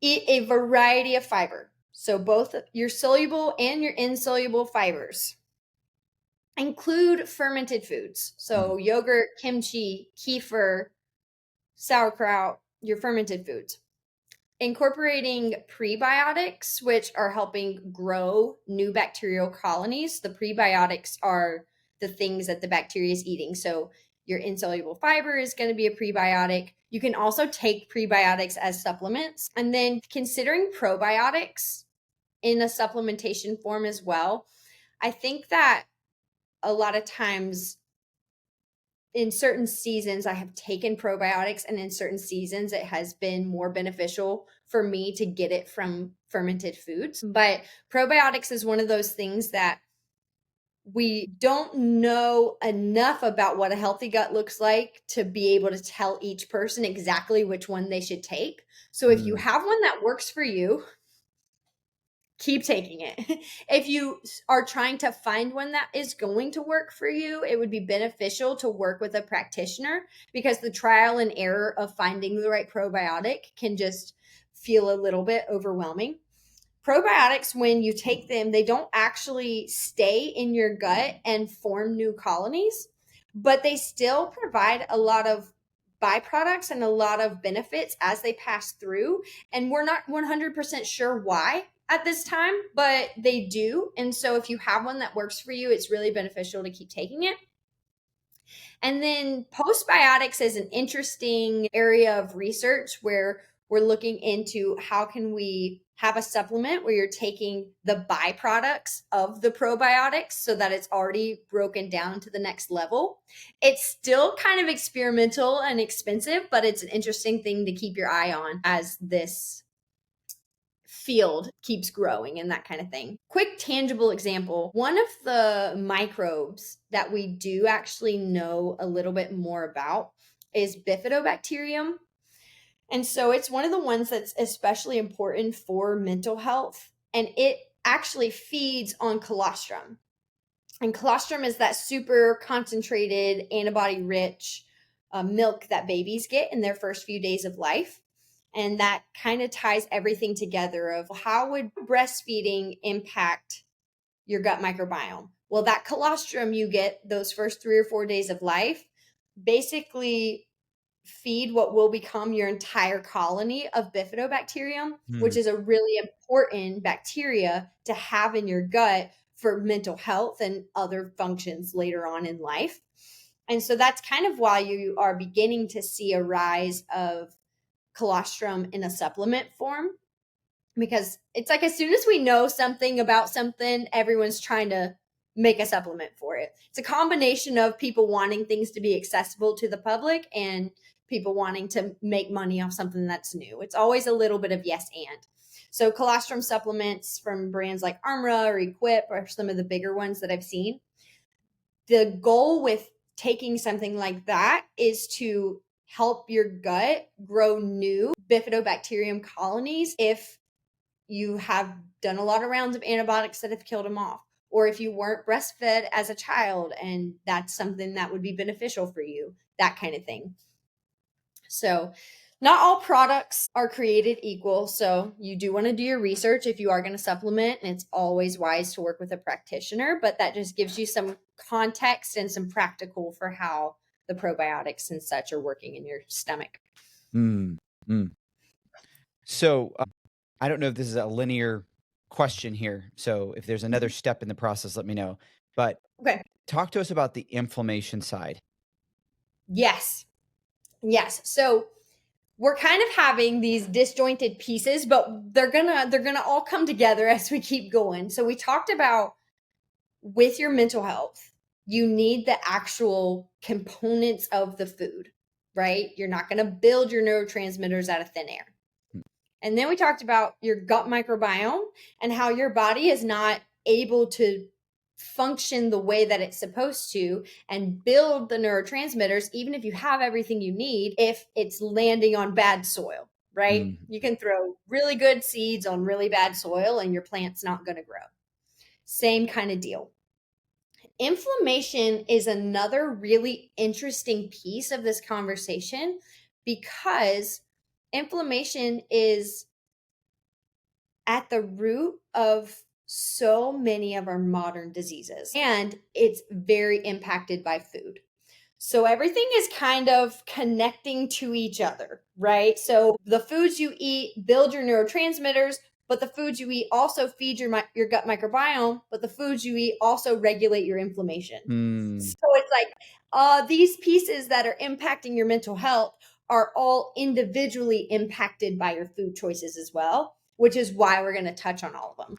Eat a variety of fiber. So both your soluble and your insoluble fibers. Include fermented foods. So yogurt, kimchi, kefir, sauerkraut, your fermented foods. Incorporating prebiotics, which are helping grow new bacterial colonies. The prebiotics are the things that the bacteria is eating. So your insoluble fiber is going to be a prebiotic. You can also take prebiotics as supplements. And then considering probiotics in a supplementation form as well. I think that a lot of times in certain seasons, I have taken probiotics, and in certain seasons, it has been more beneficial for me to get it from fermented foods. But probiotics is one of those things that we don't know enough about what a healthy gut looks like to be able to tell each person exactly which one they should take. So if you have one that works for you, keep taking it. If you are trying to find one that is going to work for you, it would be beneficial to work with a practitioner because the trial and error of finding the right probiotic can just feel a little bit overwhelming. Probiotics, when you take them, they don't actually stay in your gut and form new colonies, but they still provide a lot of byproducts and a lot of benefits as they pass through. And we're not 100% sure why at this time, but they do. And so if you have one that works for you, it's really beneficial to keep taking it. And then postbiotics is an interesting area of research where we're looking into how can we have a supplement where you're taking the byproducts of the probiotics so that it's already broken down to the next level. It's still kind of experimental and expensive, but it's an interesting thing to keep your eye on as this field keeps growing and that kind of thing. Quick tangible example. One of the microbes that we do actually know a little bit more about is bifidobacterium. And so it's one of the ones that's especially important for mental health. And it actually feeds on colostrum. And colostrum is that super concentrated, antibody rich milk that babies get in their first few days of life. And that kind of ties everything together of how would breastfeeding impact your gut microbiome? Well, that colostrum you get those first 3 or 4 days of life basically feed what will become your entire colony of bifidobacterium, which is a really important bacteria to have in your gut for mental health and other functions later on in life. And so that's kind of why you are beginning to see a rise of colostrum in a supplement form, because it's like as soon as we know something about something, everyone's trying to make a supplement for it. It's a combination of people wanting things to be accessible to the public and people wanting to make money off something that's new. It's always a little bit of yes and. So colostrum supplements from brands like Armra or Equip are some of the bigger ones that I've seen. The goal with taking something like that is to help your gut grow new bifidobacterium colonies if you have done a lot of rounds of antibiotics that have killed them off, or if you weren't breastfed as a child and that's something that would be beneficial for you, that kind of thing. So not all products are created equal. So you do want to do your research if you are going to supplement, and it's always wise to work with a practitioner, but that just gives you some context and some practical for how the probiotics and such are working in your stomach. Mm, mm. So I don't know if this is a linear question here. So if there's another step in the process, let me know. But Okay. talk to us about the inflammation side. Yes. Yes. So we're kind of having these disjointed pieces, but they're gonna all come together as we keep going. So we talked about with your mental health, you need the actual components of the food, right? You're not gonna build your neurotransmitters out of thin air. Mm. And then we talked about your gut microbiome and how your body is not able to function the way that it's supposed to and build the neurotransmitters, even if you have everything you need, if it's landing on bad soil, right? Mm. You can throw really good seeds on really bad soil and your plant's not going to grow. Same kind of deal. Inflammation is another really interesting piece of this conversation because inflammation is at the root of so many of our modern diseases, and it's very impacted by food. So everything is kind of connecting to each other, right? So the foods you eat build your neurotransmitters, but the foods you eat also feed your gut microbiome, but the foods you eat also regulate your inflammation. Mm. So it's like these pieces that are impacting your mental health are all individually impacted by your food choices as well, which is why we're going to touch on all of them.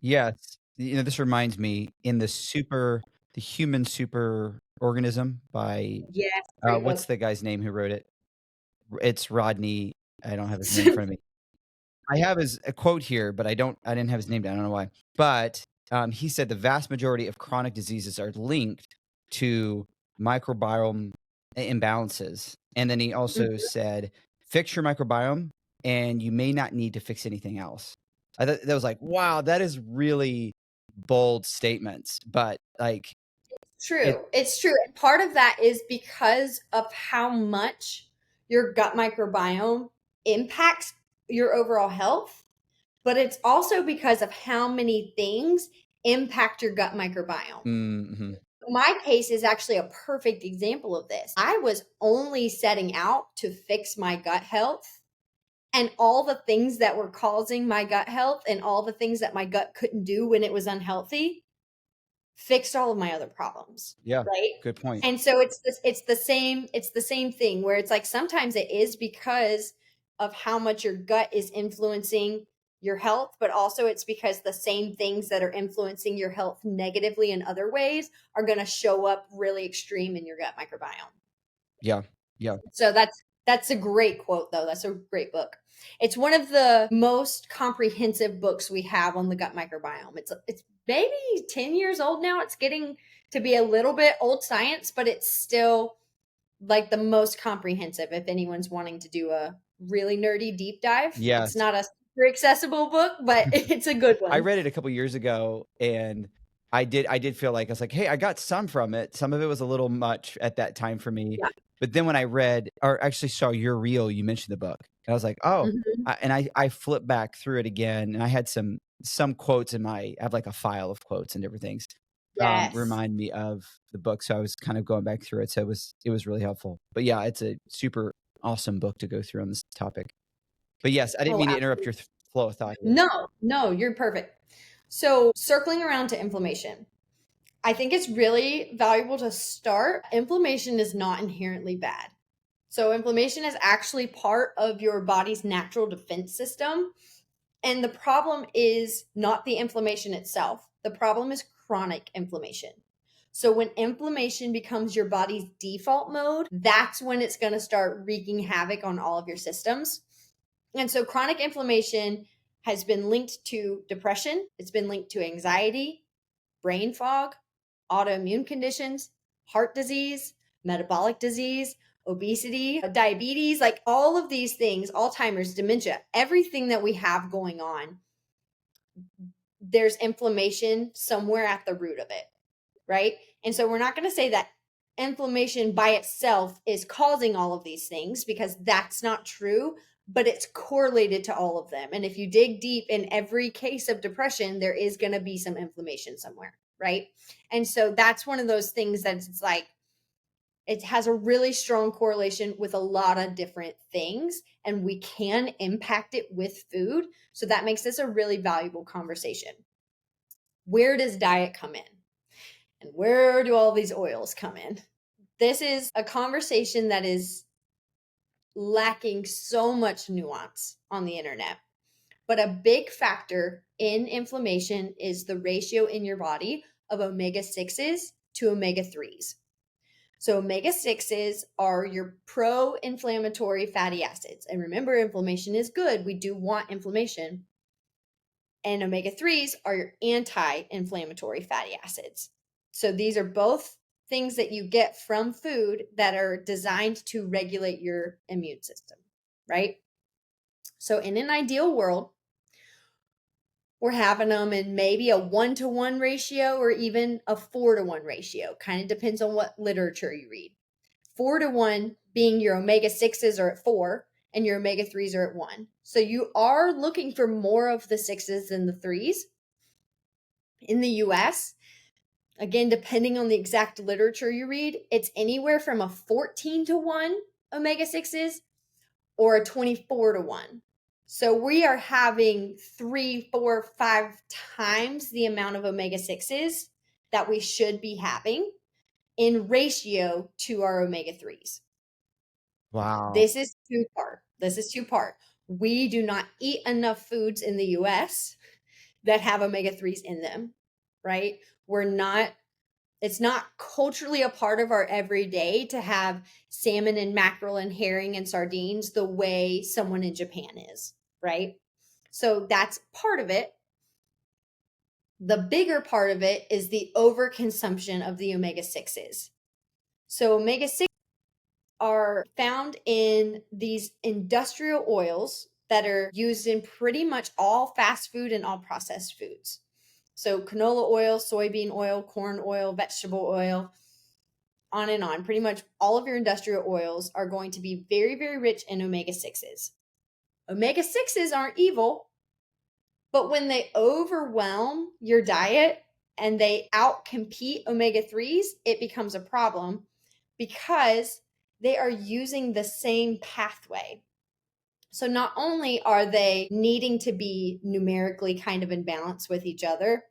Yes. This reminds me in the human super organism by, Yes, great what's book. the guy's name who wrote it? It's Rodney. I don't have his name in front of me. I have his a quote here, but I didn't have his name down. I don't know why. But he said the vast majority of chronic diseases are linked to microbiome imbalances. And then he also Mhm. said, fix your microbiome and you may not need to fix anything else. I thought that was like, wow, that is really bold statements. But like it True. It's true. And part of that is because of how much your gut microbiome impacts your overall health, but it's also because of how many things impact your gut microbiome. mhm. My case is actually a perfect example of this. I was only setting out to fix my gut health, and all the things that were causing my gut health and all the things that my gut couldn't do when it was unhealthy fixed all of my other problems, Yeah, right? good point. And so it's the same thing where it's like sometimes it is because of how much your gut is influencing your health, but also it's because the same things that are influencing your health negatively in other ways are going to show up really extreme in your gut microbiome. Yeah. Yeah. So that's a great quote though. That's a great book. It's one of the most comprehensive books we have on the gut microbiome. It's maybe 10 years old now. It's getting to be a little bit old science, but it's still like the most comprehensive if anyone's wanting to do a really nerdy deep dive. It's Yes. not a super accessible book, but it's a good I one. read it a couple years ago and I did feel like I was like, "Hey, I got some from it." Some of it was a little much at that time for me. Yeah. But then when I read or actually saw your reel, you mentioned the book. And I was like, "Oh." Mhm. I flipped back through it again and I had some quotes I have like a file of quotes and different things, Yes. remind me of the book. So I was kind of going back through it. So it was really helpful. But yeah, it's a super awesome book to go through on this topic. But yes, I didn't Oh, mean to interrupt your flow of thought here. no, you're perfect. So, circling around to inflammation, I think it's really valuable to start. Inflammation is not inherently bad. So, inflammation is actually part of your body's natural defense system. And the problem is not the inflammation itself, the problem is chronic inflammation. So, when inflammation becomes your body's default mode, that's when it's going to start wreaking havoc on all of your systems. And so chronic inflammation has been linked to depression, it's been linked to anxiety, brain fog, autoimmune conditions, heart disease, metabolic disease, obesity, diabetes, like all of these things, Alzheimer's, dementia, everything that we have going on, there's inflammation somewhere at the root of it, right? And so we're not going to say that inflammation by itself is causing all of these things because that's not true, but it's correlated to all of them. And if you dig deep in every case of depression, there is going to be some inflammation somewhere, right? And so that's one of those things that it's like It has a really strong correlation with a lot of different things, and we can impact it with food. So that makes this a really valuable conversation. Where does diet come in? And where do all these oils come in? This is a conversation that is lacking so much nuance on the internet. But a big factor in inflammation is the ratio in your body of omega 6s to omega 3s. So, omega 6s are your pro inflammatory fatty acids. And remember, inflammation is good. We do want inflammation. And omega 3s are your anti inflammatory fatty acids. So, these are both things that you get from food that are designed to regulate your immune system, right? So, in an ideal world, we're having them in maybe a 1-to-1 ratio or even a 4-to-1 ratio. Kind of depends on what literature you read. 4-to-1 being your omega 6s are at 4 and your omega 3s are at 1. So you are looking for more of the 6s than the 3s. In the US, again, depending on the exact literature you read, it's anywhere from a 14-to-1 omega 6s or a 24-to-1. So we are having 3, 4, 5 times the amount of omega 6s that we should be having in ratio to our omega 3s. Wow. This is two-part. We do not eat enough foods in the US that have omega 3s in them, right? It's not culturally a part of our everyday to have salmon and mackerel and herring and sardines the way someone in Japan is, right? So that's part of it. The bigger part of it is the overconsumption of the omega 6s. So omega 6 are found in these industrial oils that are used in pretty much all fast food and all processed foods. So canola oil, soybean oil, corn oil, vegetable oil, on and on. Pretty much all of your industrial oils are going to be very, very rich in omega 6s. Omega 6s aren't evil, but when they overwhelm your diet and they outcompete omega 3s, it becomes a problem because they are using the same pathway. So not only are they needing to be numerically kind of in balance with each other,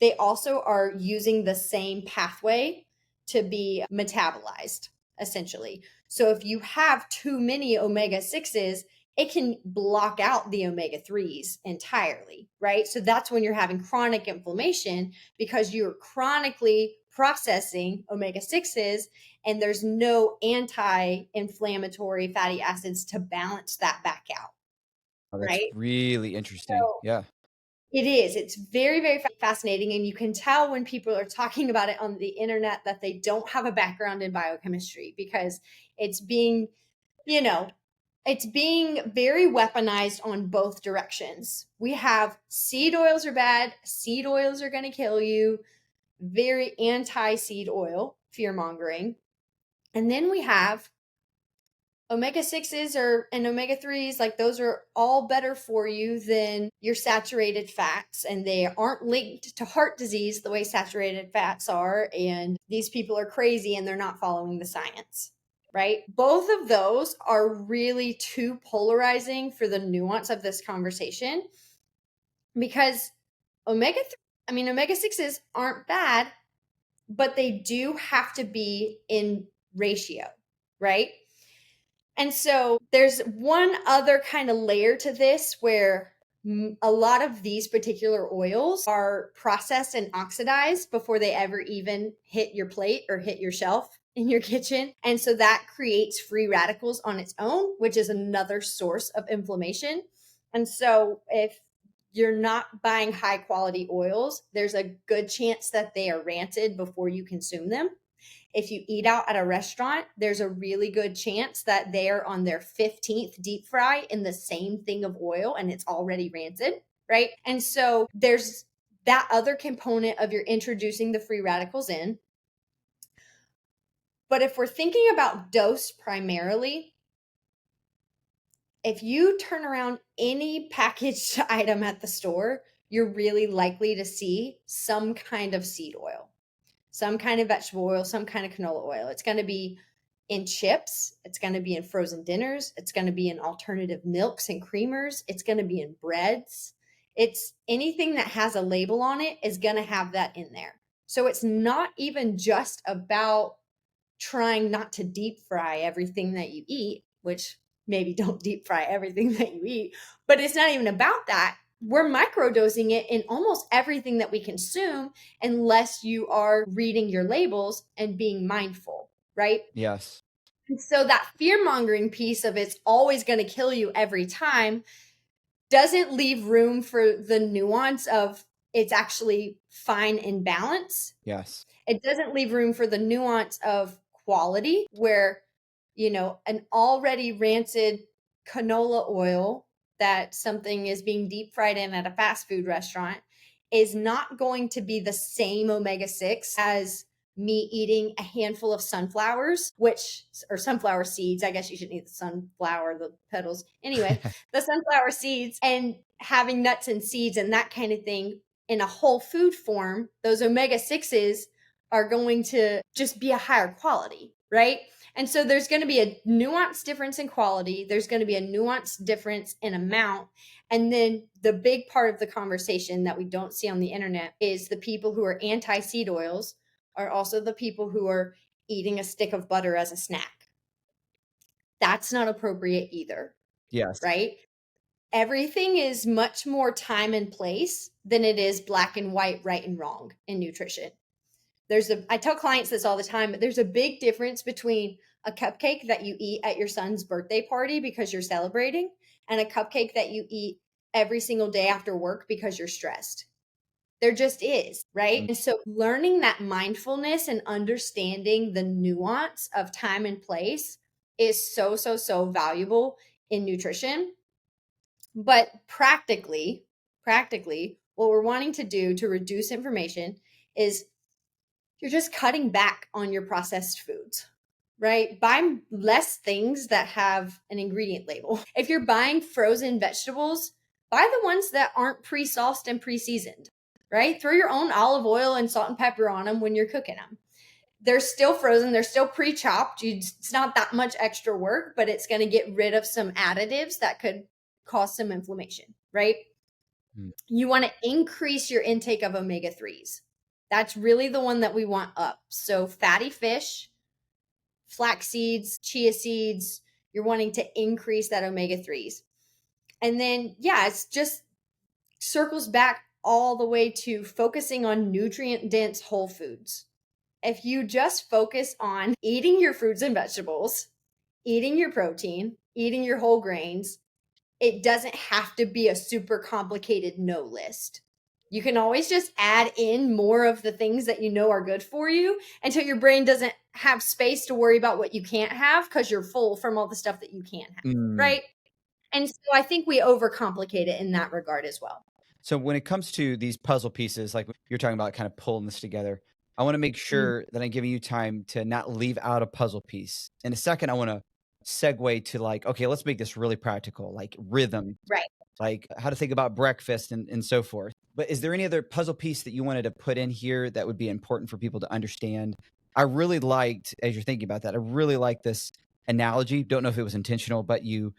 they also are using the same pathway to be metabolized, essentially. So if you have too many omega 6s, it can block out the omega 3s entirely, right? So that's when you're having chronic inflammation because you're chronically processing omega 6s and there's no anti inflammatory fatty acids to balance that back out, Oh, that's right? really interesting. So Yeah. it is. It's very, very fascinating. And you can tell when people are talking about it on the internet that they don't have a background in biochemistry because it's being, you know, it's being very weaponized on both directions. We have seed oils are bad, seed oils are going to kill you, very anti seed oil, fear mongering. And then we have omega 6s and omega 3s, like those are all better for you than your saturated fats, and they aren't linked to heart disease the way saturated fats are. And these people are crazy and they're not following the science, right? Both of those are really too polarizing for the nuance of this conversation because omega 6s aren't bad, but they do have to be in ratio, right? And so there's one other kind of layer to this where a lot of these particular oils are processed and oxidized before they ever even hit your plate or hit your shelf in your kitchen. And so that creates free radicals on its own, which is another source of inflammation. And so if you're not buying high quality oils, there's a good chance that they are rancid before you consume them. If you eat out at a restaurant, there's a really good chance that they're on their 15th deep fry in the same thing of oil and it's already rancid, right? And so there's that other component of you're introducing the free radicals in. But if we're thinking about dose primarily, if you turn around any packaged item at the store, you're really likely to see some kind of seed oil. some kind of vegetable oil, some kind of canola oil. It's going to be in chips. It's going to be in frozen dinners. It's going to be in alternative milks and creamers. It's going to be in breads. It's anything that has a label on it is going to have that in there. So it's not even just about trying not to deep fry everything that you eat, which maybe don't deep fry everything that you eat, but it's not even about that. We're microdosing it in almost everything that we consume unless you are reading your labels and being mindful, right? Yes. And so that fear mongering piece of it's always going to kill you every time doesn't leave room for the nuance of it's actually fine in balance. Yes. It doesn't leave room for the nuance of quality where, an already rancid canola oil that something is being deep fried in at a fast food restaurant is not going to be the same omega-6 as me eating a handful of sunflowers, or sunflower seeds. I guess you shouldn't eat the sunflower, the petals. Anyway, the sunflower seeds and having nuts and seeds and that kind of thing in a whole food form, those omega-6s are going to just be a higher quality, right? And so there's going to be a nuanced difference in quality. There's going to be a nuanced difference in amount. And then the big part of the conversation that we don't see on the internet is the people who are anti-seed oils are also the people who are eating a stick of butter as a snack. That's not appropriate either. Yes. Right? Everything is much more time and place than it is black and white, right and wrong in nutrition. I tell clients this all the time, but there's a big difference between a cupcake that you eat at your son's birthday party because you're celebrating and a cupcake that you eat every single day after work because you're stressed. There just is, right? Mm. And so learning that mindfulness and understanding the nuance of time and place is so, so, so valuable in nutrition. But practically, what we're wanting to do to reduce inflammation is you're just cutting back on your processed foods, right? Buy less things that have an ingredient label. If you're buying frozen vegetables, buy the ones that aren't pre-sauced and pre-seasoned, right? Throw your own olive oil and salt and pepper on them when you're cooking them. They're still frozen. They're still pre-chopped. It's not that much extra work, but it's going to get rid of some additives that could cause some inflammation, right? Mm. You want to increase your intake of omega-3s. That's really the one that we want up. So fatty fish, flax seeds, chia seeds, you're wanting to increase that omega-3s. And then, it's just circles back all the way to focusing on nutrient-dense whole foods. If you just focus on eating your fruits and vegetables, eating your protein, eating your whole grains, it doesn't have to be a super complicated no list. You can always just add in more of the things that you know are good for you until your brain doesn't have space to worry about what you can't have because you're full from all the stuff that you can have, right? And so I think we overcomplicate it in that regard as well. So when it comes to these puzzle pieces, like you're talking about kind of pulling this together, I want to make sure that I'm giving you time to not leave out a puzzle piece. In a second, I want to segue to like, okay, let's make this really practical, like rhythm, Right. like how to think about breakfast and so forth. But is there any other puzzle piece that you wanted to put in here that would be important for people to understand? I really liked, as you're thinking about that, I really like this analogy. Don't know if it was intentional, but you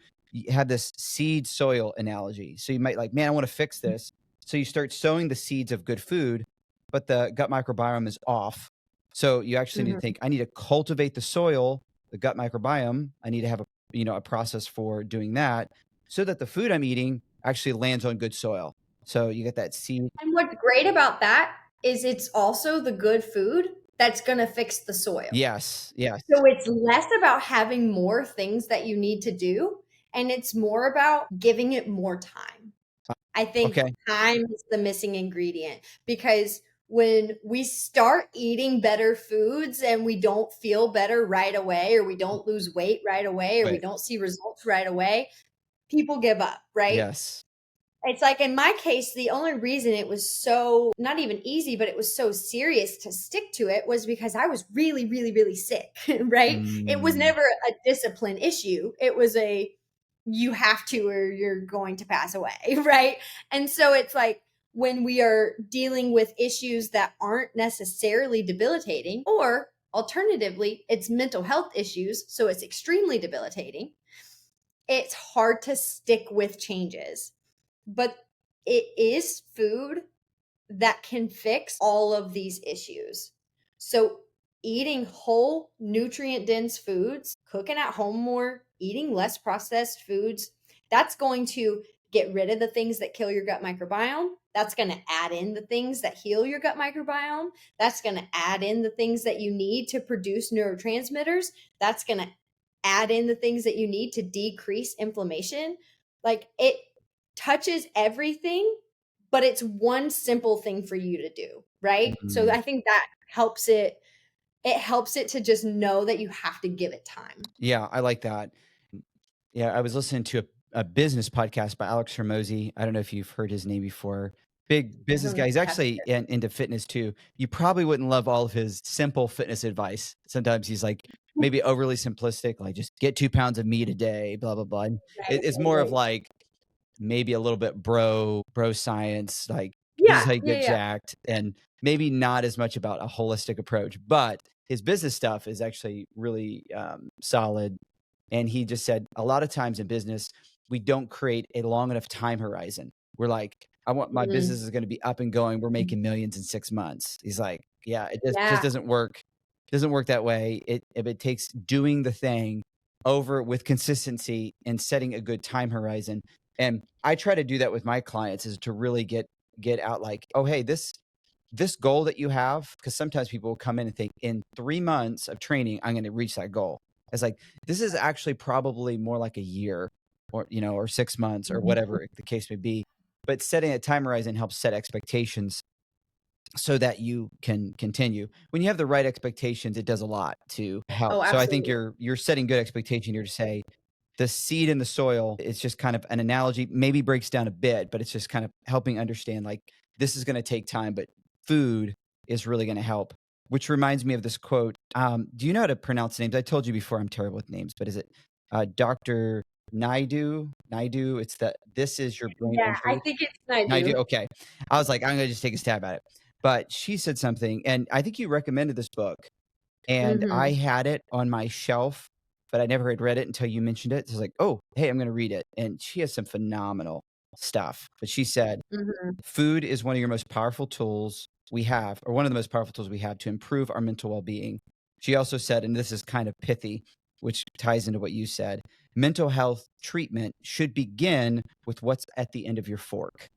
had this seed soil analogy. So you might like, man, I want to fix this. So you start sowing the seeds of good food, but the gut microbiome is off. So you actually need to think, I need to cultivate the soil, the gut microbiome. I need to have a process for doing that so that the food I'm eating actually lands on good soil. So you get that seed. And what's great about that is it's also the good food that's going to fix the soil. Yes. Yes. So it's less about having more things that you need to do, and it's more about giving it more time. I think time is the missing ingredient because when we start eating better foods and we don't feel better right away, or we don't lose weight right away, or we don't see results right away, people give up, right? Yes. It's like in my case, the only reason it was so not even easy, but it was so serious to stick to it was because I was really, really, really sick, right? It was never a discipline issue. It was you have to or you're going to pass away, right? And so it's like when we are dealing with issues that aren't necessarily debilitating, or alternatively, it's mental health issues, so it's extremely debilitating, it's hard to stick with changes. But it is food that can fix all of these issues. So, eating whole, nutrient dense foods, cooking at home more, eating less processed foods, that's going to get rid of the things that kill your gut microbiome. That's going to add in the things that heal your gut microbiome. That's going to add in the things that you need to produce neurotransmitters. That's going to add in the things that you need to decrease inflammation. Like, it touches everything, but it's one simple thing for you to do, right? So Mhm. I think that helps it to just know that you have to give it time. Yeah, I like that. Yeah, I was listening to a business podcast by Alex Hormozy. I don't know if you've heard his name before. Big I business don't know guy. if He's I have actually it. into fitness too. You probably wouldn't love all of his simple fitness advice. Sometimes he's like maybe overly simplistic, like just get 2 pounds of meat a day, blah blah blah. And Right, it's right, more of right. like maybe a little bit bro science, like this is Yeah, how you yeah, get yeah. jacked, and maybe not as much about a holistic approach. But his business stuff is actually really solid. And he just said a lot of times in business, we don't create a long enough time horizon. We're like, I want my Mhm. business is going to be up and going. We're making millions in 6 months. He's like, yeah, it just Yeah. doesn't work. Doesn't work that way. If it takes doing the thing over with consistency and setting a good time horizon. And I try to do that with my clients is to really get out like, oh, hey, this goal that you have, because sometimes people will come in and think in 3 months of training, I'm going to reach that goal. It's like, this is actually probably more like a year or 6 months or Mhm. whatever the case may be. But setting a time horizon helps set expectations so that you can continue. When you have the right expectations, it does a lot to help. Oh, So I think absolutely. you're setting good expectation here to say the seed in the soil, it's just kind of an analogy, maybe breaks down a bit, but it's just kind of helping understand like this is going to take time, but food is really going to help. Which reminds me of this quote. Do you know how to pronounce names? I told you before I'm terrible with names, but is it Dr. Naidu? Naidu, it's the this is your brain Yeah, I energy. think it's I Naidu, do. okay. I was like, I'm gonna just take a stab at it. But she said something, and I think you recommended this book, and I Mhm. had it on my shelf, but I never had read it until you mentioned it. So I was like, "Oh, hey, I'm gonna read it." And she has some phenomenal stuff. But she said, Mhm. "Food is one of your most powerful tools we have, or one of the most powerful tools we have to improve our mental well-being." She also said, and this is kind of pithy, which ties into what you said, mental health treatment should begin with what's at the end of your fork.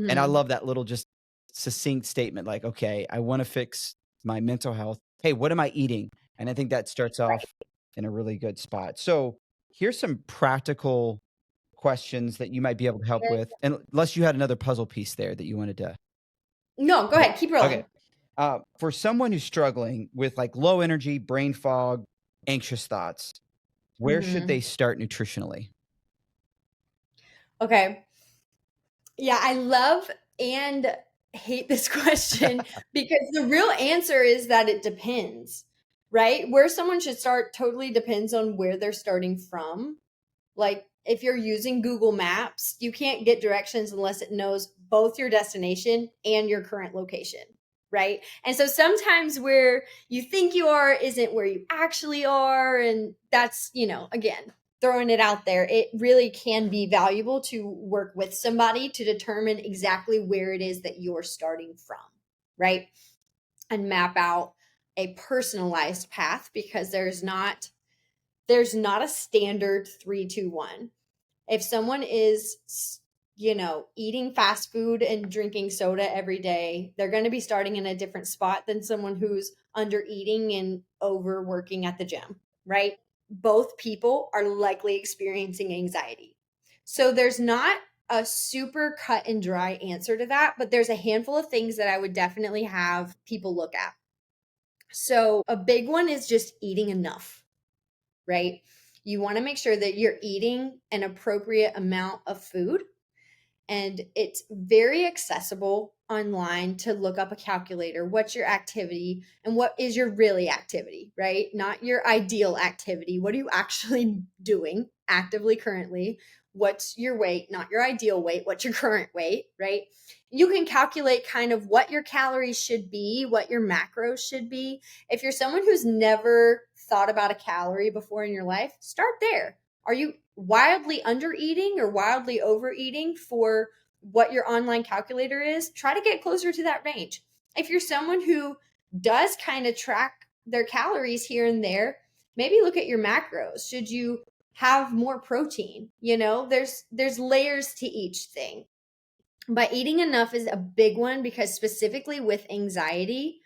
And I Mhm. love that little just succinct statement like, "Okay, I wanna fix my mental health. Hey, what am I eating?" And I think that starts Right. off in a really good spot. So, here's some practical questions that you might be able to help Yeah. with, and unless you had another puzzle piece there that you wanted to. No, go Okay. ahead, keep Okay. rolling. For someone who's struggling with, like, low energy, brain fog, anxious thoughts, where should they Mhm. start nutritionally? Okay. Yeah, I love and hate this question because the real answer is that it depends, right? Where someone should start totally depends on where they're starting from. Like, if you're using Google Maps, you can't get directions unless it knows both your destination and your current location, right? And so sometimes where you think you are isn't where you actually are. And that's, again, throwing it out there. It really can be valuable to work with somebody to determine exactly where it is that you're starting from, right? And map out a personalized path because there's not a standard 3 2 1. If someone is eating fast food and drinking soda every day, they're going to be starting in a different spot than someone who's under eating and overworking at the gym, right? Both people are likely experiencing anxiety. So there's not a super cut and dry answer to that, but there's a handful of things that I would definitely have people look at. So a big one is just eating enough, right? You want to make sure that you're eating an appropriate amount of food, and it's very accessible online to look up a calculator. What's your activity and what is your really activity, right? Not your ideal activity. What are you actually doing actively currently? what's your weight, not your ideal weight, what's your current weight, right? You can calculate kind of what your calories should be, what your macros should be. If you're someone who's never thought about a calorie before in your life, start there. Are you wildly under eating or wildly overeating for what your online calculator is? Try to get closer to that range. If you're someone who does kind of track their calories here and there, maybe look at your macros. Should you have more protein? There's layers to each thing. But eating enough is a big one, because specifically with anxiety,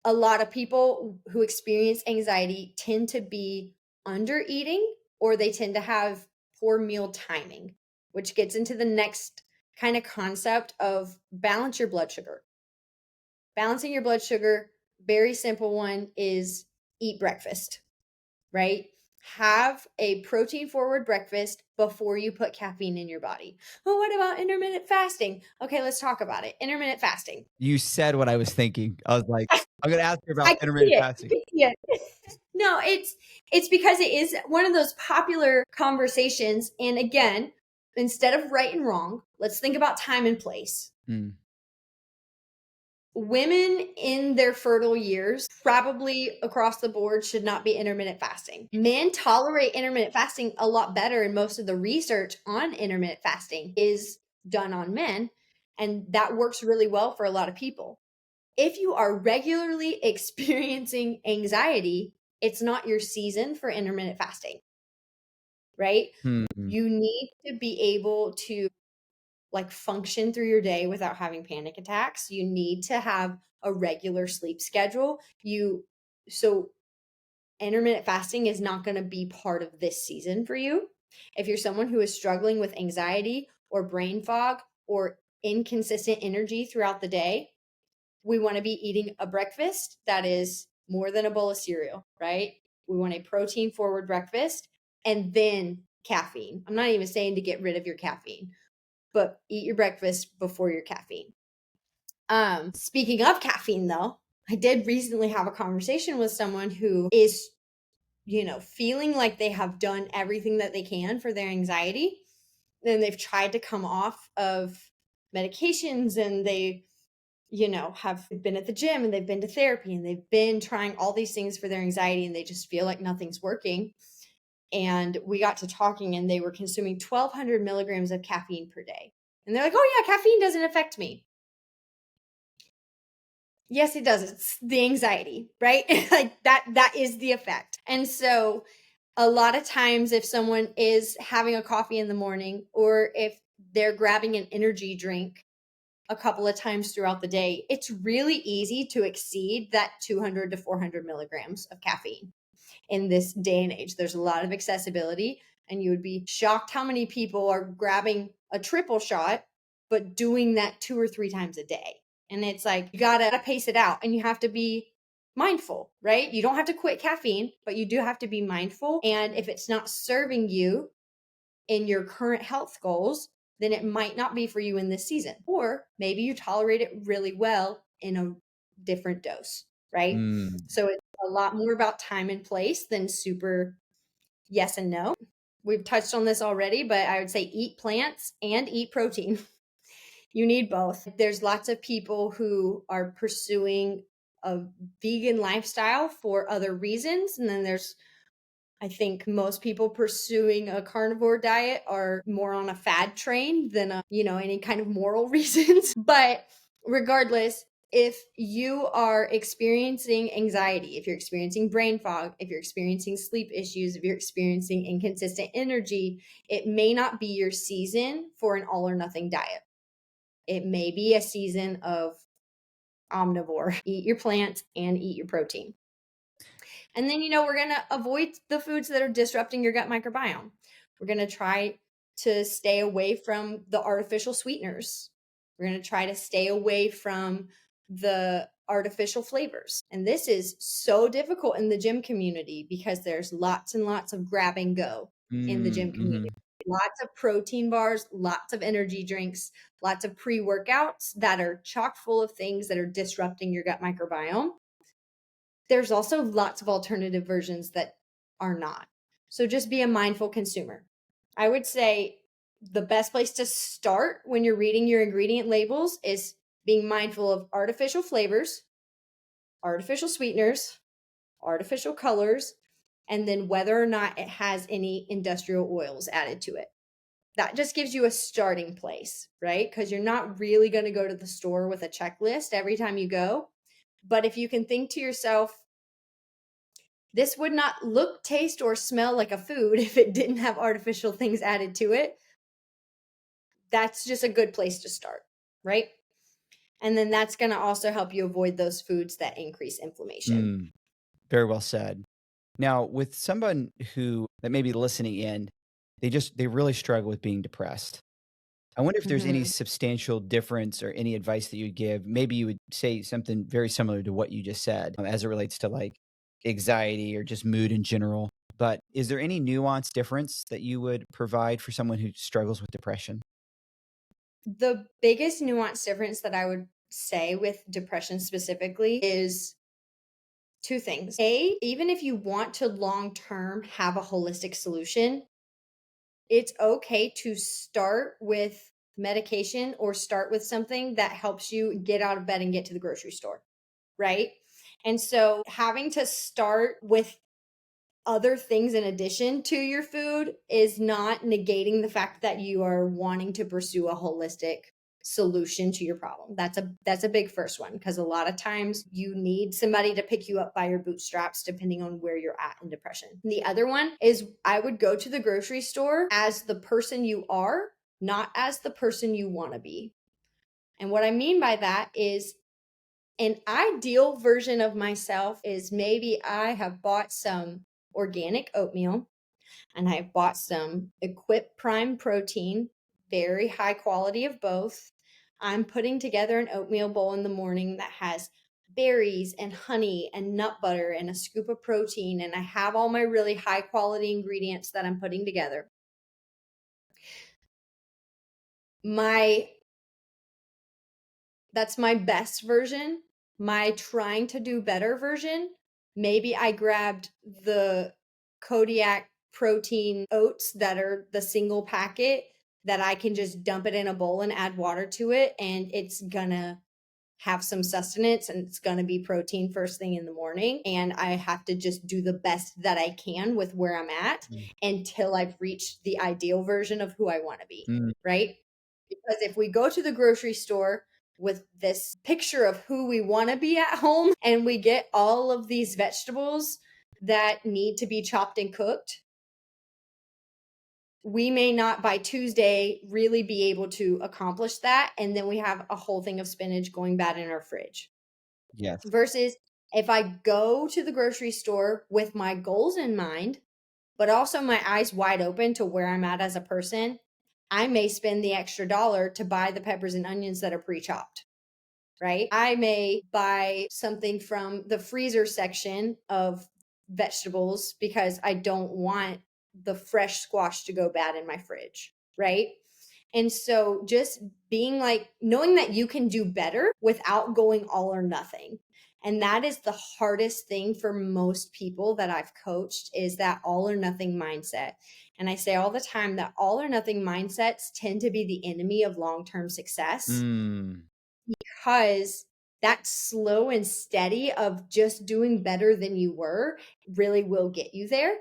a lot of people who experience anxiety tend to be under eating, or they tend to have poor meal timing, which gets into the next kind of concept of balance your blood sugar. Balancing your blood sugar, very simple one, is eat breakfast, right? Have a protein forward breakfast before you put caffeine in your body. Well, what about intermittent fasting? Okay, let's talk about it. Intermittent fasting. You said what I was thinking. I was like, I'm going to ask you I about can see intermittent it. I fasting. can see it. No, it's because it is one of those popular conversations. And again, instead of right and wrong, let's think about time and place. Mm. Women in their fertile years, probably across the board, should not be intermittent fasting. Men tolerate intermittent fasting a lot better, and most of the research on intermittent fasting is done on men, and that works really well for a lot of people. If you are regularly experiencing anxiety, it's not your season for intermittent fasting, right? Mm-hmm. You need to be able to function through your day without having panic attacks. You need to have a regular sleep schedule. So intermittent fasting is not going to be part of this season for you. If you're someone who is struggling with anxiety or brain fog or inconsistent energy throughout the day, we want to be eating a breakfast that is more than a bowl of cereal, right? We want a protein forward breakfast and then caffeine. I'm not even saying to get rid of your caffeine, but eat your breakfast before your caffeine. Speaking of caffeine, though, I did recently have a conversation with someone who is, feeling like they have done everything that they can for their anxiety. And they've tried to come off of medications, and they, have been at the gym, and they've been to therapy, and they've been trying all these things for their anxiety, and they just feel like nothing's working. And we got to talking, and they were consuming 1,200 milligrams of caffeine per day. And they're like, oh yeah, caffeine doesn't affect me. Yes, it does. It's the anxiety, right? Like that is the effect. And so a lot of times if someone is having a coffee in the morning, or if they're grabbing an energy drink a couple of times throughout the day, it's really easy to exceed that 200 to 400 milligrams of caffeine. In this day and age, there's a lot of accessibility, and you would be shocked how many people are grabbing a triple shot, but doing that 2 or 3 times a day. And it's like, you gotta pace it out, and you have to be mindful, right? You don't have to quit caffeine, but you do have to be mindful. And if it's not serving you in your current health goals, then it might not be for you in this season. Or maybe you tolerate it really well in a different dose, right? Mm. So it's a lot more about time and place than super yes and no. We've touched on this already, but I would say eat plants and eat protein. You need both. There's lots of people who are pursuing a vegan lifestyle for other reasons. And then I think most people pursuing a carnivore diet are more on a fad train than any kind of moral reasons. But regardless, if you are experiencing anxiety, if you're experiencing brain fog, if you're experiencing sleep issues, if you're experiencing inconsistent energy, it may not be your season for an all or nothing diet. It may be a season of omnivore. Eat your plants and eat your protein. And then, we're going to avoid the foods that are disrupting your gut microbiome. We're going to try to stay away from the artificial sweeteners. We're going to try to stay away from the artificial flavors. And this is so difficult in the gym community because there's lots and lots of grab and go in the gym community. Lots of protein bars, lots of energy drinks, lots of pre-workouts that are chock full of things that are disrupting your gut microbiome. There's also lots of alternative versions that are not. So just be a mindful consumer. I would say the best place to start when you're reading your ingredient labels is being mindful of artificial flavors, artificial sweeteners, artificial colors, and then whether or not it has any industrial oils added to it. That just gives you a starting place, right? Because you're not really going to go to the store with a checklist every time you go. But if you can think to yourself, this would not look, taste, or smell like a food if it didn't have artificial things added to it, that's just a good place to start, right? And then that's going to also help you avoid those foods that increase inflammation. Mm, very well said. Now, with someone who that may be listening in, they really struggle with being depressed. I wonder if there's any Mhm. substantial difference or any advice that you'd give. Maybe you would say something very similar to what you just said, as it relates to like anxiety or just mood in general. But is there any nuanced difference that you would provide for someone who struggles with depression? The biggest nuance difference that I would say with depression specifically is two things. A, even if you want to long term have a holistic solution, it's okay to start with medication or start with something that helps you get out of bed and get to the grocery store, right? And so having to start with other things in addition to your food is not negating the fact that you are wanting to pursue a holistic solution to your problem. That's a big first one because a lot of times you need somebody to pick you up by your bootstraps depending on where you're at in depression. The other one is I would go to the grocery store as the person you are, not as the person you want to be. And what I mean by that is an ideal version of myself is maybe I have bought some organic oatmeal and I've bought some Equip Prime protein, very high quality of both. I'm putting together an oatmeal bowl in the morning that has berries and honey and nut butter and a scoop of protein. And I have all my really high quality ingredients that I'm putting together. My That's my best version. My trying to do better version, maybe I grabbed the Kodiak protein oats that are the single packet that I can just dump it in a bowl and add water to it, and it's gonna have some sustenance and it's going to be protein first thing in the morning. And I have to just do the best that I can with where I'm at until I've reached the ideal version of who I want to be. Mm, Right. Because if we go to the grocery store with this picture of who we want to be at home and we get all of these vegetables that need to be chopped and cooked, we may not by Tuesday really be able to accomplish that. And then we have a whole thing of spinach going bad in our fridge. yes. Versus if I go to the grocery store with my goals in mind, but also my eyes wide open to where I'm at as a person, I may spend the extra dollar to buy the peppers and onions that are pre chopped, right? I may buy something from the freezer section of vegetables because I don't want the fresh squash to go bad in my fridge, right? And so just being like knowing that you can do better without going all or nothing. And that is the hardest thing for most people that I've coached is that all or nothing mindset. And I say all the time that all or nothing mindsets tend to be the enemy of long-term success Mm, because that slow and steady of just doing better than you were really will get you there.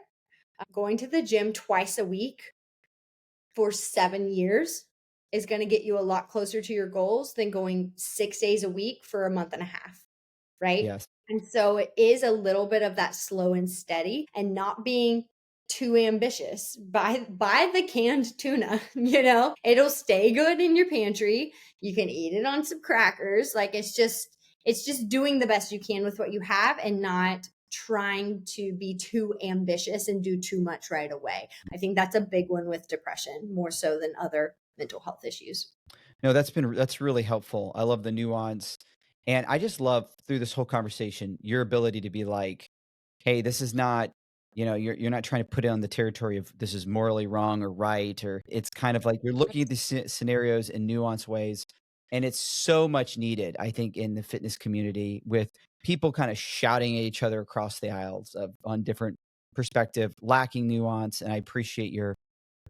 Going to the gym twice a week for 7 years is going to get you a lot closer to your goals than going 6 days a week for a month and a half, right? yes. And so it is a little bit of that slow and steady and not being too ambitious. Buy the canned tuna, it'll stay good in your pantry. You can eat it on some crackers. Like it's just doing the best you can with what you have and not trying to be too ambitious and do too much right away. I think that's a big one with depression, more so than other mental health issues. No, that's really helpful. I love the nuance. And I just love through this whole conversation, your ability to be like, hey, this is not, you're not trying to put it on the territory of this is morally wrong or right, or it's kind of like you're looking at these scenarios in nuanced ways. And it's so much needed, I think, in the fitness community with people kind of shouting at each other across the aisles on different perspective, lacking nuance. And I appreciate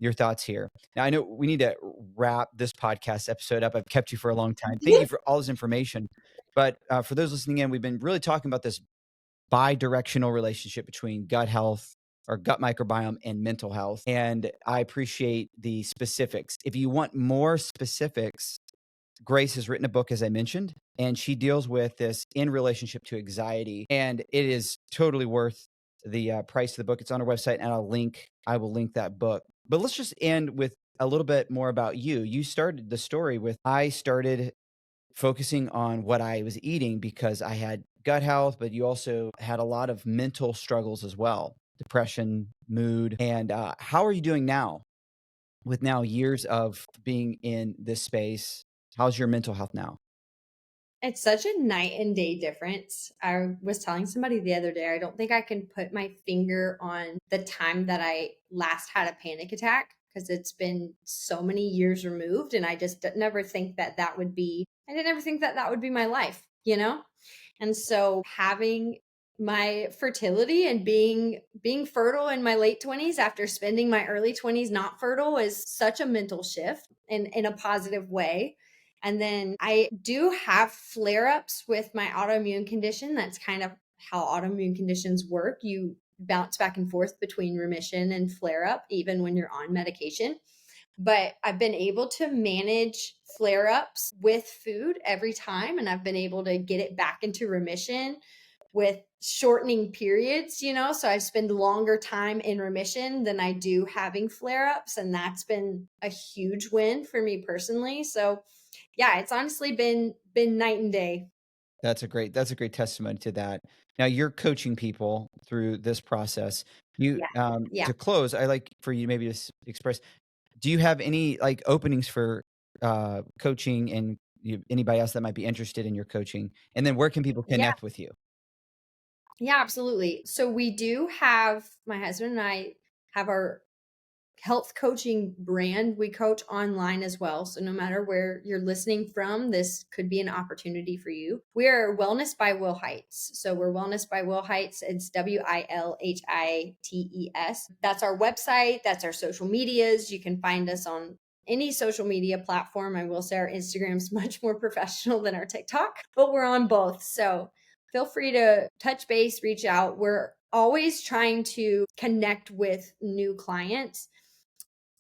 your thoughts here. Now, I know we need to wrap this podcast episode up. I've kept you for a long time. Thank you for all this information. But for those listening in, we've been really talking about this bi-directional relationship between gut health or gut microbiome and mental health. And I appreciate the specifics. If you want more specifics, Grace has written a book, as I mentioned, and she deals with this in relationship to anxiety. And it is totally worth the price of the book. It's on our website, and I will link that book. But let's just end with a little bit more about you. You started the story with, I started focusing on what I was eating because I had gut health, but you also had a lot of mental struggles as well, depression, mood. And how are you doing now with now years of being in this space? How's your mental health now? It's such a night and day difference. I was telling somebody the other day, I don't think I can put my finger on the time that I last had a panic attack because it's been so many years removed. And I just never think that that would be, I didn't ever think that that would be my life, you know? And so having my fertility and being fertile in my late 20s after spending my early 20s not fertile is such a mental shift in a positive way. And then I do have flare ups with my autoimmune condition. That's kind of how autoimmune conditions work. You bounce back and forth between remission and flare up, even when you're on medication. But I've been able to manage flare ups with food every time. And I've been able to get it back into remission with shortening periods, you know, so I spend longer time in remission than I do having flare ups. And that's been a huge win for me personally. So yeah, it's honestly been night and day. That's a great testimony to that. Now you're coaching people through this process. You Yeah. Yeah. to close, I like for you maybe to express, do you have any like openings for coaching and anybody else that might be interested in your coaching? And then where can people Yeah. connect with you? Yeah, absolutely. So we do have, my husband and I have our health coaching brand. We coach online as well. So no matter where you're listening from, this could be an opportunity for you. We are Wellness by Wilhites. So we're Wellness by Wilhites. It's WILHITES. That's our website. That's our social medias. You can find us on any social media platform. I will say our Instagram's much more professional than our TikTok, but we're on both. So feel free to touch base, reach out. We're always trying to connect with new clients.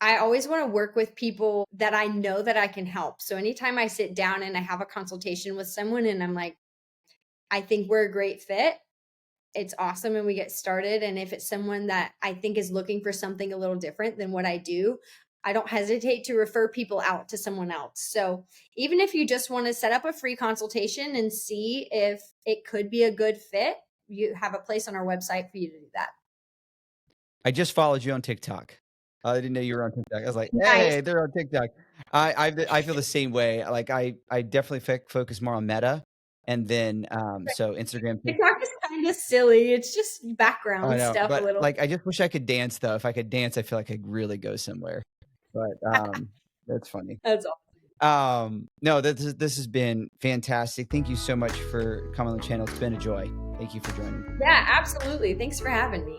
I always want to work with people that I know that I can help. So anytime I sit down and I have a consultation with someone and I'm like, I think we're a great fit, it's awesome. And we get started. And if it's someone that I think is looking for something a little different than what I do, I don't hesitate to refer people out to someone else. So even if you just want to set up a free consultation and see if it could be a good fit, you have a place on our website for you to do that. I just followed you on TikTok. I didn't know you were on TikTok. I was like, Nice. hey, they're on TikTok. I feel the same way. Like I definitely focus more on Meta, and then so Instagram. TikTok is kind of silly. It's just I background know, stuff a but little. like I just wish I could dance though. If I could dance, I feel like I could really go somewhere. But that's funny. That's all. No, this has been fantastic. Thank you so much for coming on the channel. It's been a joy. Thank you for joining. Yeah, absolutely. Thanks for having me.